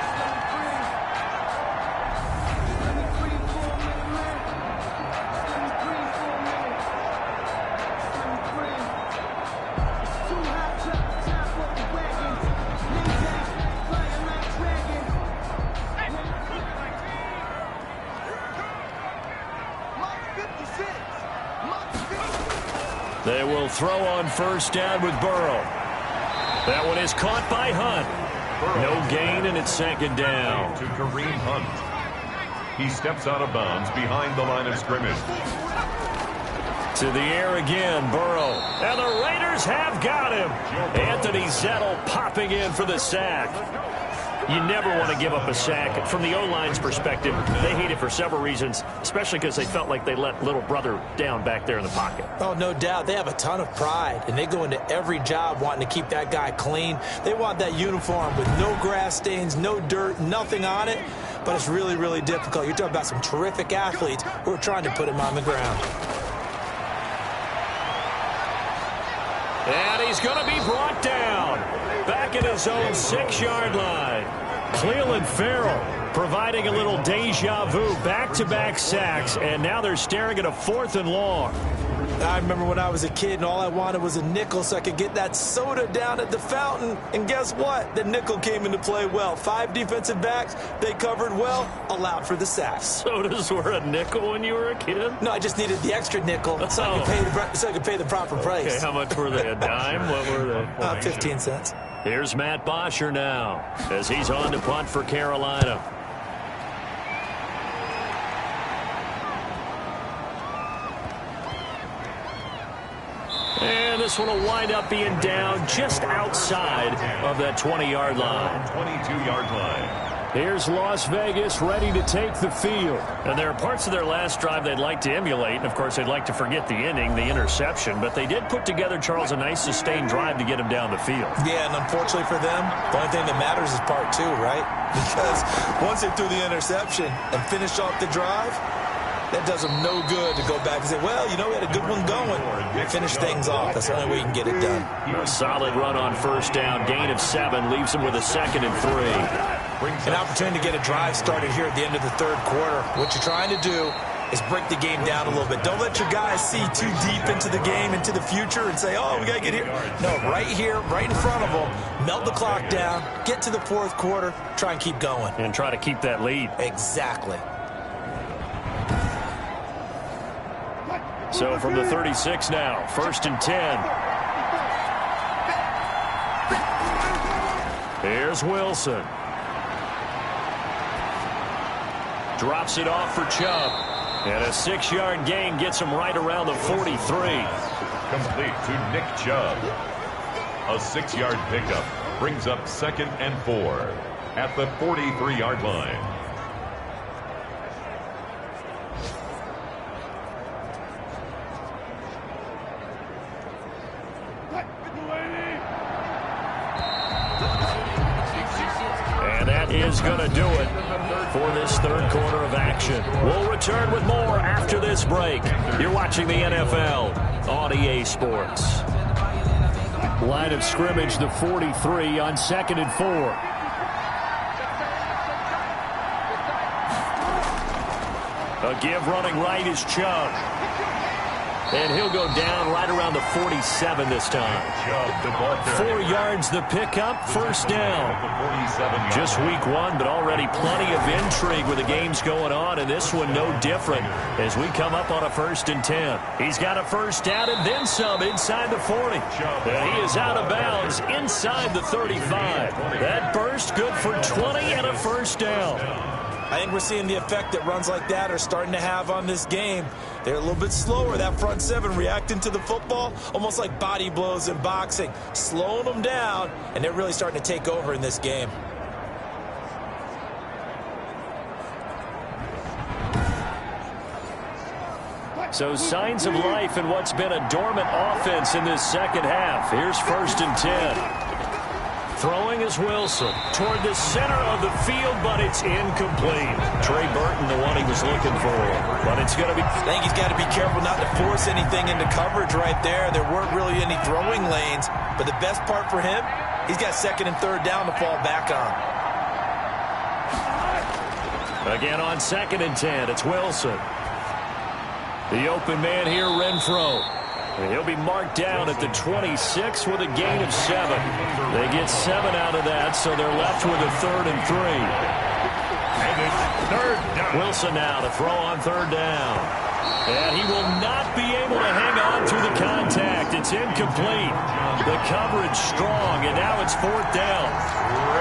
They will throw on first down with Burrow. That one is caught by Hunt. No gain, and it's second down. To Kareem Hunt. He steps out of bounds behind the line of scrimmage. To the air again, Burrow. And the Raiders have got him. Anthony Zettel popping in for the sack. You never want to give up a sack. From the O-line's perspective, they hate it for several reasons, especially because they felt like they let little brother down back there in the pocket. Oh, no doubt. They have a ton of pride, and they go into every job wanting to keep that guy clean. They want that uniform with no grass stains, no dirt, nothing on it, but it's really, really difficult. You're talking about some terrific athletes who are trying to put him on the ground. And he's going to be brought down. Back at his own 6-yard line. Cleveland Farrell providing a little deja vu. Back-to-back sacks, and now they're staring at a 4th and long. I remember when I was a kid and all I wanted was a nickel so I could get that soda down at the fountain. And guess what? The nickel came into play well. 5 defensive backs, they covered well, allowed for the sacks. Sodas were a nickel when you were a kid? No, I just needed the extra nickel so I could pay the proper price. Okay, how much were they? A dime? What were they? 15 cents. Here's Matt Bosher now as he's on to punt for Carolina. And this one will wind up being down just outside of that 20-yard line. 22-yard line. Here's Las Vegas ready to take the field. And there are parts of their last drive they'd like to emulate. And, of course, they'd like to forget the inning, the interception. But they did put together, Charles, a nice sustained drive to get him down the field. Yeah, and unfortunately for them, the only thing that matters is part two, right? Because once they threw the interception and finished off the drive, that does them no good to go back and say, well, you know, we had a good one going. Finish things off. That's the only way you can get it done. A solid run on first down. Gain of 7 leaves them with a 2nd and 3. An opportunity to get a drive started here at the end of the third quarter. What you're trying to do is break the game down a little bit. Don't let your guys see too deep into the game, into the future, and say, oh, we got to get here. No, right here, right in front of them, melt the clock down, get to the fourth quarter, try and keep going. And try to keep that lead. Exactly. So from the 36 now, 1st and 10. Here's Wilson. Drops it off for Chubb. And a 6-yard gain gets him right around the 43. Complete to Nick Chubb. A 6-yard pickup brings up 2nd and 4 at the 43-yard line. And that is going to do it for this third quarter of action. We'll return with more after this break. You're watching the NFL on EA Sports. Line of scrimmage, the 43 on 2nd and 4. A give running right is Chubb. And he'll go down right around the 47 this time. 4 yards the pickup, first down. Just week 1, but already plenty of intrigue with the games going on, and this one no different as we come up on a 1st and 10. He's got a first down and then some inside the 40. And he is out of bounds inside the 35. That burst good for 20 and a first down. I think we're seeing the effect that runs like that are starting to have on this game. They're a little bit slower, that front 7, reacting to the football, almost like body blows in boxing, slowing them down, and they're really starting to take over in this game. So signs of life in what's been a dormant offense in this second half. Here's 1st and 10. Throwing is Wilson toward the center of the field, but it's incomplete. Trey Burton, the one he was looking for. But it's going to be... I think he's got to be careful not to force anything into coverage right there. There weren't really any throwing lanes. But the best part for him, he's got 2nd and 3rd down to fall back on. Again on 2nd and 10, it's Wilson. The open man here, Renfro. And he'll be marked down at the 26 with a gain of 7. They get 7 out of that, so they're left with a 3rd and 3. Third down. Wilson now to throw on 3rd down. And he will not be able to hang on through the contact. It's incomplete. The coverage strong, and now it's 4th down.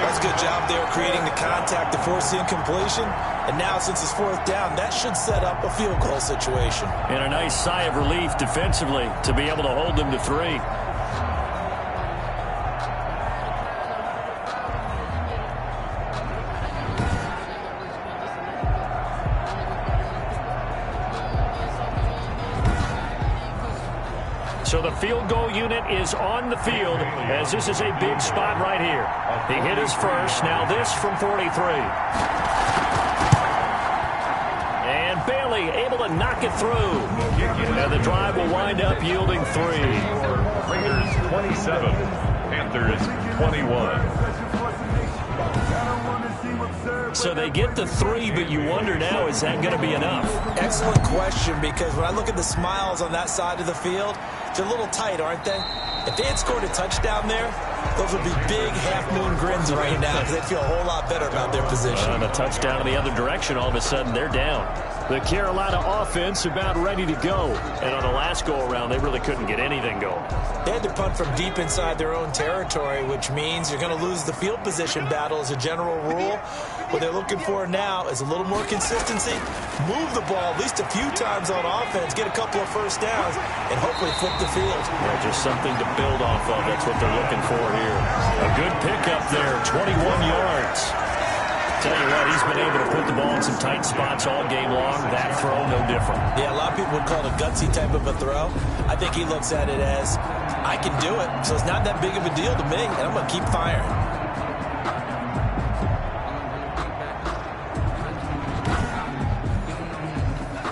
That's a good job there creating the contact to force the incompletion. And now, since it's 4th down, that should set up a field goal situation. And a nice sigh of relief defensively to be able to hold them to 3. So the field goal unit is on the field as this is a big spot right here. He hit his first. Now this from 43. And Bailey able to knock it through. And the drive will wind up yielding 3. Raiders 27, Panthers 21. So they get the 3, but you wonder now, is that going to be enough? Excellent question, because when I look at the smiles on that side of the field, they're a little tight, aren't they? If they had scored a touchdown there, those would be big half-moon grins right now because they'd feel a whole lot better about their position. And a touchdown in the other direction, all of a sudden they're down. The Carolina offense about ready to go. And on the last go-around, they really couldn't get anything going. They had to punt from deep inside their own territory, which means you're going to lose the field position battle as a general rule. What they're looking for now is a little more consistency, move the ball at least a few times on offense, get a couple of first downs, and hopefully flip the field. Yeah, just something to build off of. That's what they're looking for here. A good pickup there, 21 yards. Tell you what, he's been able to put the ball in some tight spots all game long. That throw, no different. Yeah, a lot of people would call it a gutsy type of a throw. I think he looks at it as, I can do it, so it's not that big of a deal to me, and I'm going to keep firing.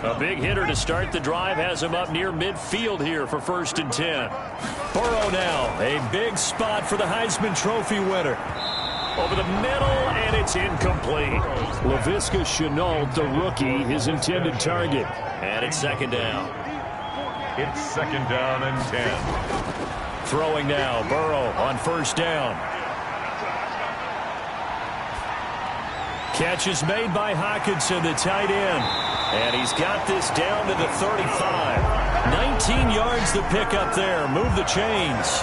A big hitter to start the drive has him up near midfield here for 1st and 10. Burrow now, a big spot for the Heisman Trophy winner. Over the middle, and it's incomplete. Laviska Shenault, the rookie, his intended target. And it's 2nd down. It's 2nd down and 10. Throwing now, Burrow on 1st down. Catch is made by Hockenson, the tight end. And he's got this down to the 35. 19 yards the pickup there. Move the chains.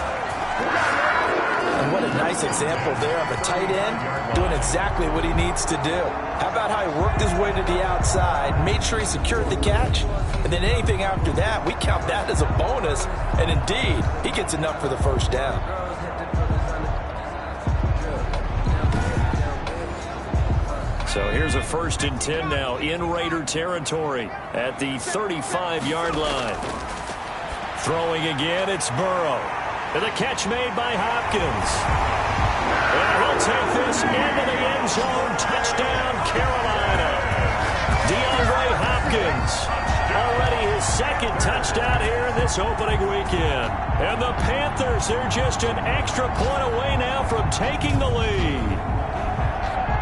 And what a nice example there of a tight end doing exactly what he needs to do. How about how he worked his way to the outside, made sure he secured the catch, and then anything after that, we count that as a bonus. And indeed, he gets enough for the 1st down. So here's a 1st and 10 now in Raider territory at the 35-yard line. Throwing again, it's Burrow. And the catch made by Hopkins. And he'll take this into the end zone. Touchdown, Carolina. DeAndre Hopkins. Already his 2nd touchdown here in this opening weekend. And the Panthers, they're just an extra point away now from taking the lead.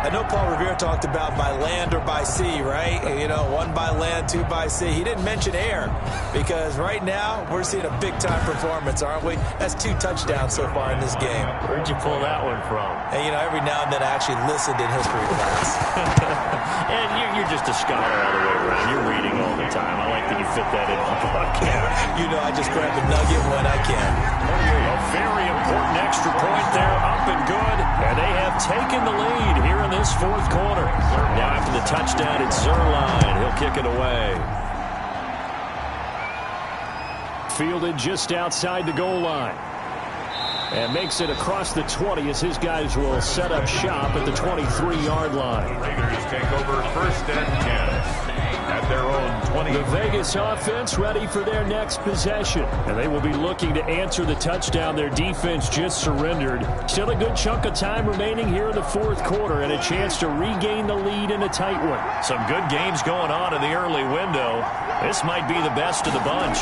I know Paul Revere talked about by land or by sea, right? You know, 1 by land, 2 by sea. He didn't mention air because right now we're seeing a big-time performance, aren't we? That's 2 touchdowns so far in this game. Where'd you pull that one from? And, you know, every now and then I actually listened in history class. And you're just a scholar all the way around. You're reading all the time. I like that you fit that in the book. You know, I just grab a nugget when I can. A very important extra point there, up and good. And they have taken the lead here in this 4th quarter. Now after the touchdown, it's Zerline. He'll kick it away. Fielded just outside the goal line. And makes it across the 20 as his guys will set up shop at the 23-yard line. Raiders take over 1st and 10 at their own 20. The Vegas offense ready for their next possession. And they will be looking to answer the touchdown their defense just surrendered. Still a good chunk of time remaining here in the 4th quarter and a chance to regain the lead in a tight one. Some good games going on in the early window. This might be the best of the bunch.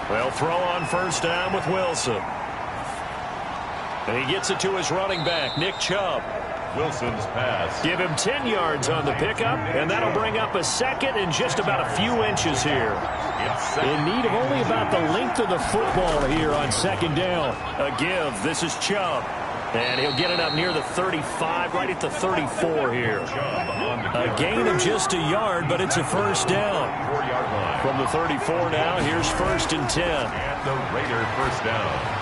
They'll throw on 1st down with Wilson. And he gets it to his running back, Nick Chubb. Wilson's pass. Give him 10 yards on the pickup, and that'll bring up a 2nd and just about a few inches here. In need of only about the length of the football here on 2nd down. A give. This is Chubb. And he'll get it up near the 35, right at the 34 here. A gain of just a yard, but it's a 1st down. 4-yard line. From the 34 now, here's 1st and 10. And the Raider 1st down.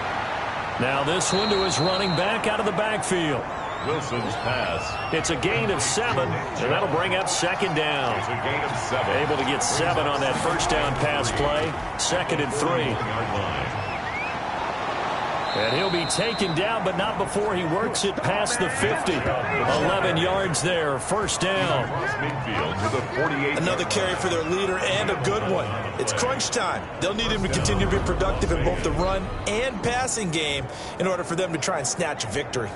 Now this one to his running back out of the backfield. Wilson's pass. It's a gain of 7, and that'll bring up 2nd down. It's a gain of 7. Able to get 7 on that 1st down pass play. 2nd and 3. And he'll be taken down, but not before he works it past the 50. 11 yards there, 1st down. Midfield to the 48. Another carry for their leader and a good one. It's crunch time. They'll need him to continue to be productive in both the run and passing game in order for them to try and snatch a victory.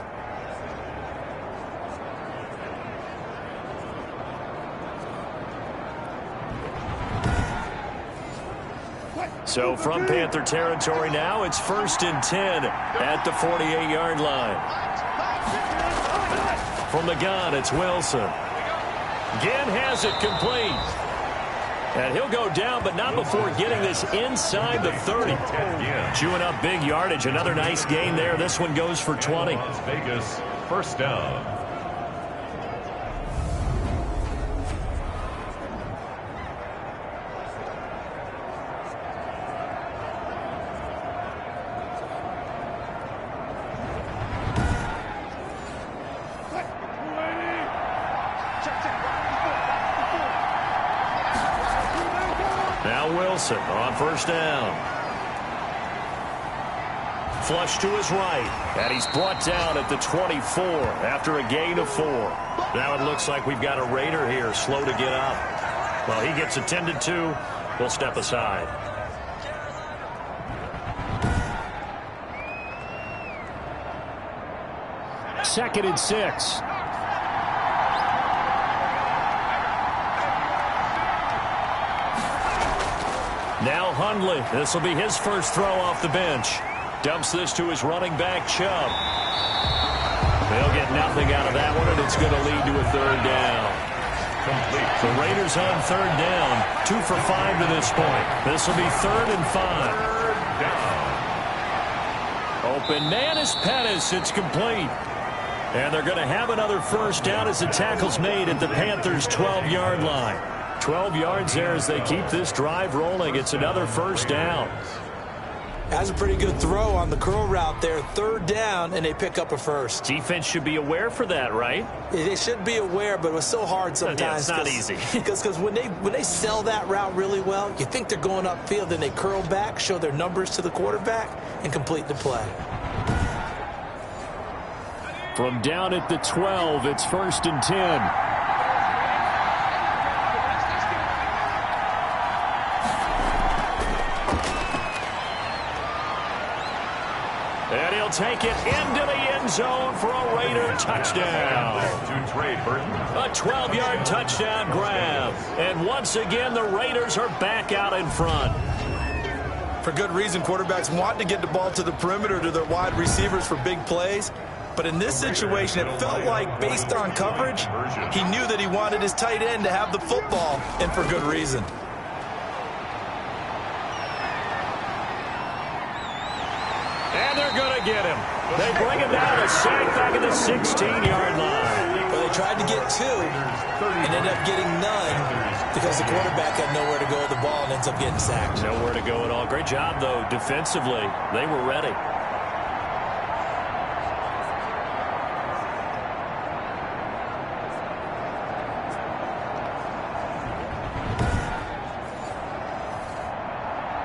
So from Panther territory now, it's 1st and 10 at the 48-yard line. From the gun, it's Wilson. Again has it complete. And he'll go down, but not before getting this inside the 30. Chewing up big yardage. Another nice gain there. This one goes for 20. Las Vegas 1st down. Wilson on 1st down. Flush to his right. And he's brought down at the 24 after a gain of 4. Now it looks like we've got a Raider here, slow to get up. Well, he gets attended to. We'll step aside. Second and 6. Now Hundley. This will be his first throw off the bench. Dumps this to his running back, Chubb. They'll get nothing out of that one, and it's going to lead to a third down. The Raiders on third down. 2 for 5 to this point. This will be 3rd and 5. Open man is Pettis. It's complete. And they're going to have another first down as the tackle's made at the Panthers' 12-yard line. 12 yards there as they keep this drive rolling. It's another first down. That's a pretty good throw on the curl route there. 3rd down, and they pick up a first. Defense should be aware for that, right? They should be aware, but it was so hard sometimes. Yeah, it's not easy. Because when they sell that route really well, you think they're going upfield, then they curl back, show their numbers to the quarterback, and complete the play. From down at the 12, it's 1st and 10. And he'll take it into the end zone for a Raider touchdown. A 12-yard touchdown grab. And once again, the Raiders are back out in front. For good reason, quarterbacks want to get the ball to the perimeter to their wide receivers for big plays. But in this situation, it felt like, based on coverage, he knew that he wanted his tight end to have the football, and for good reason. And they're going to get him. They bring him down a sack back at the 16-yard line. Well, they tried to get 2 and ended up getting none because the quarterback had nowhere to go with the ball and ends up getting sacked. Nowhere to go at all. Great job, though, defensively. They were ready.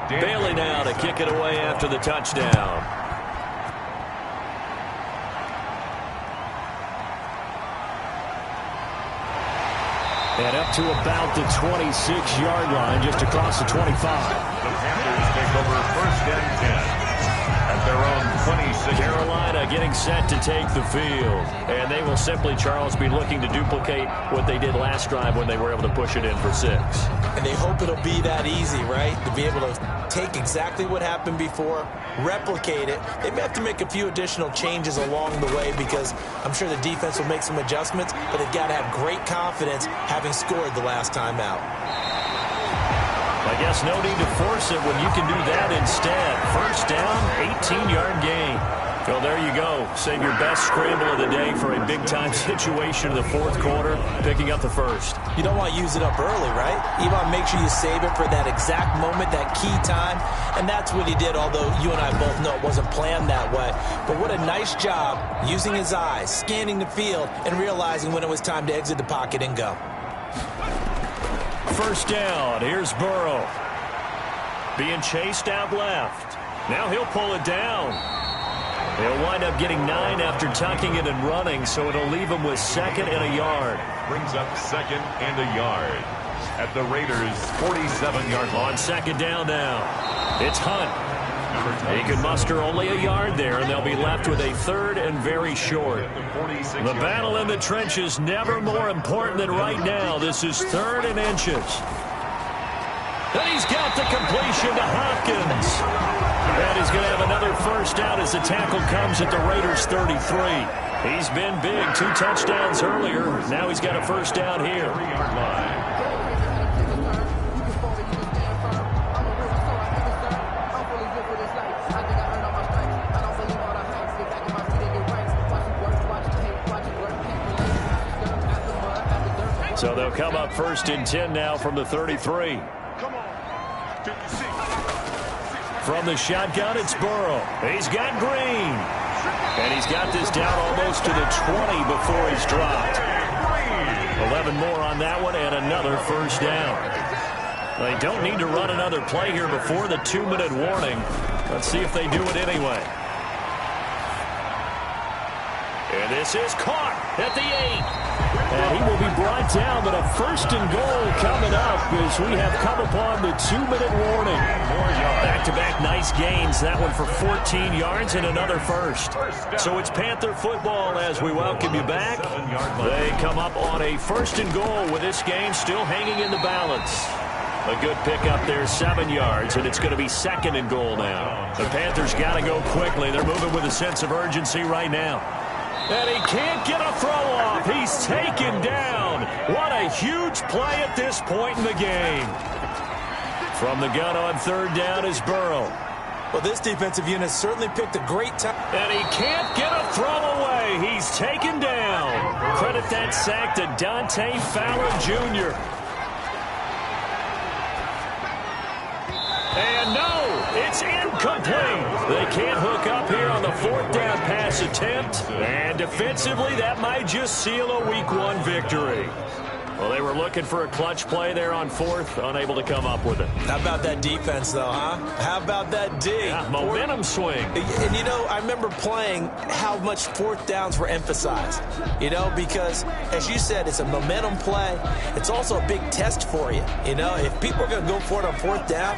Bailey now to kick it away after the touchdown. And up to about the 26-yard line, just across the 25. The Panthers take over 1st and 10 at their own 26. Carolina getting set to take the field. And they will simply, Charles, be looking to duplicate what they did last drive when they were able to push it in for 6. And they hope it'll be that easy, right? To be able to take exactly what happened before, replicate it. They may have to make a few additional changes along the way because I'm sure the defense will make some adjustments, but they've got to have great confidence having scored the last time out. I guess no need to force it when you can do that instead. First down, 18-yard gain. Well, there you go. Save your best scramble of the day for a big-time situation in the 4th quarter, picking up the first. You don't want to use it up early, right? You want to make sure you save it for that exact moment, that key time, and that's what he did, although you and I both know it wasn't planned that way. But what a nice job using his eyes, scanning the field, and realizing when it was time to exit the pocket and go. First down, here's Burrow. Being chased out left. Now he'll pull it down. He'll wind up getting 9 after tucking it and running, so it'll leave him with 2nd and a yard. Brings up 2nd and a yard at the Raiders' 47-yard line. On 2nd down now, it's Hunt. He can muster only a yard there, and they'll be left with a 3rd and very short. The battle in the trenches never more important than right now. This is 3rd and inches. And he's got the completion to Hopkins. And he's going to have another first down as the tackle comes at the Raiders' 33. He's been big, 2 touchdowns earlier. Now he's got a first down here. So they'll come up 1st and 10 now from the 33. From the shotgun, it's Burrow. He's got Green. And he's got this down almost to the 20 before he's dropped. 11 more on that one and another first down. They don't need to run another play here before the 2-minute warning. Let's see if they do it anyway. And And this is caught at the 8. And he will be brought down, but a first and goal coming up as we have come upon the 2-minute warning. Back-to-back nice gains. That one for 14 yards and another first. So it's Panther football as we welcome you back. They come up on a first and goal with this game still hanging in the balance. A good pickup there, 7 yards, and it's going to be second and goal now. The Panthers got to go quickly. They're moving with a sense of urgency right now. And he can't get a throw off. He's taken down. What a huge play at this point in the game. From the gun on third down is Burrow. Well, this defensive unit certainly picked a great time. And he can't get a throw away. He's taken down. Credit that sack to Dante Fowler Jr. And no, it's incomplete. They can't hook up here on the fourth down pass attempt. And defensively, that might just seal a Week 1 victory. Well, they were looking for a clutch play there on fourth, unable to come up with it. How about that defense, though, huh? How about that D? Yeah, momentum swing. And, you know, I remember playing how much fourth downs were emphasized, you know, because, as you said, it's a momentum play. It's also a big test for you. You know, if people are going to go for it on fourth down,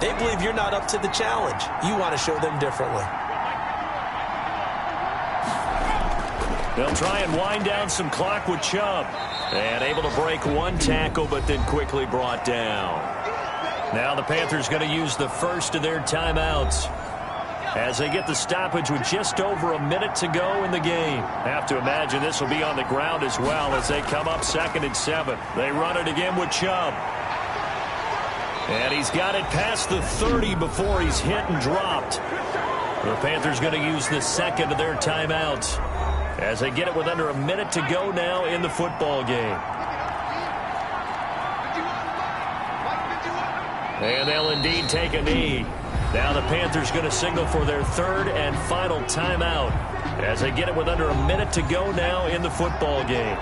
they believe you're not up to the challenge. You want to show them differently. They'll try and wind down some clock with Chubb. And able to break one tackle, but then quickly brought down. Now the Panthers going to use the first of their timeouts as they get the stoppage with just over a minute to go in the game. Have to imagine this will be on the ground as well as they come up 2nd and 7. They run it again with Chubb. And he's got it past the 30 before he's hit and dropped. The Panthers going to use the second of their timeouts as they get it with under a minute to go now in the football game. And they'll indeed take a knee. Now the Panthers going to signal for their third and final timeout as they get it with under a minute to go now in the football game.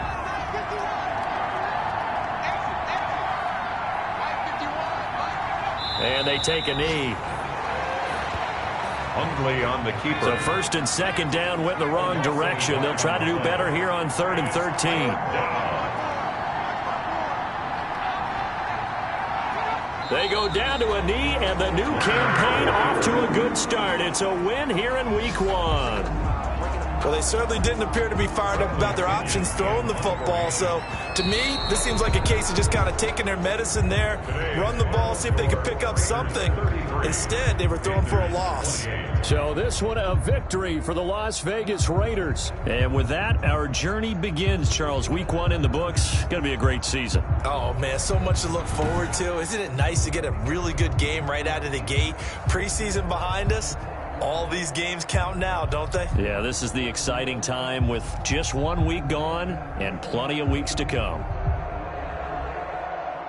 And they take a knee. Huntley on the keeper. So first and second down went in the wrong direction. They'll try to do better here on 3rd and 13. They go down to a knee, and the new campaign off to a good start. It's a win here in Week 1. Well, they certainly didn't appear to be fired up about their options throwing the football. So, to me, this seems like a case of just kind of taking their medicine there, run the ball, see if they can pick up something. Instead, they were throwing for a loss. So this one a victory for the Las Vegas Raiders. And with that, our journey begins, Charles. Week 1 in the books. Going to be a great season. Oh, man, so much to look forward to. Isn't it nice to get a really good game right out of the gate? Preseason behind us. All these games count now, don't they? Yeah, this is the exciting time with just 1 week gone and plenty of weeks to come.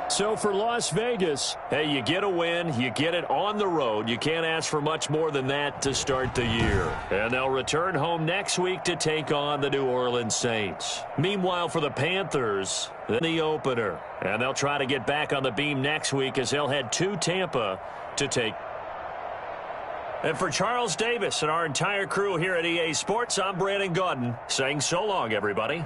So for Las Vegas, hey, you get a win, you get it on the road. You can't ask for much more than that to start the year. And they'll return home next week to take on the New Orleans Saints. Meanwhile, for the Panthers, then the opener. And they'll try to get back on the beam next week as they'll head to Tampa to take. And for Charles Davis and our entire crew here at EA Sports, I'm Brandon Gaudin saying so long, everybody.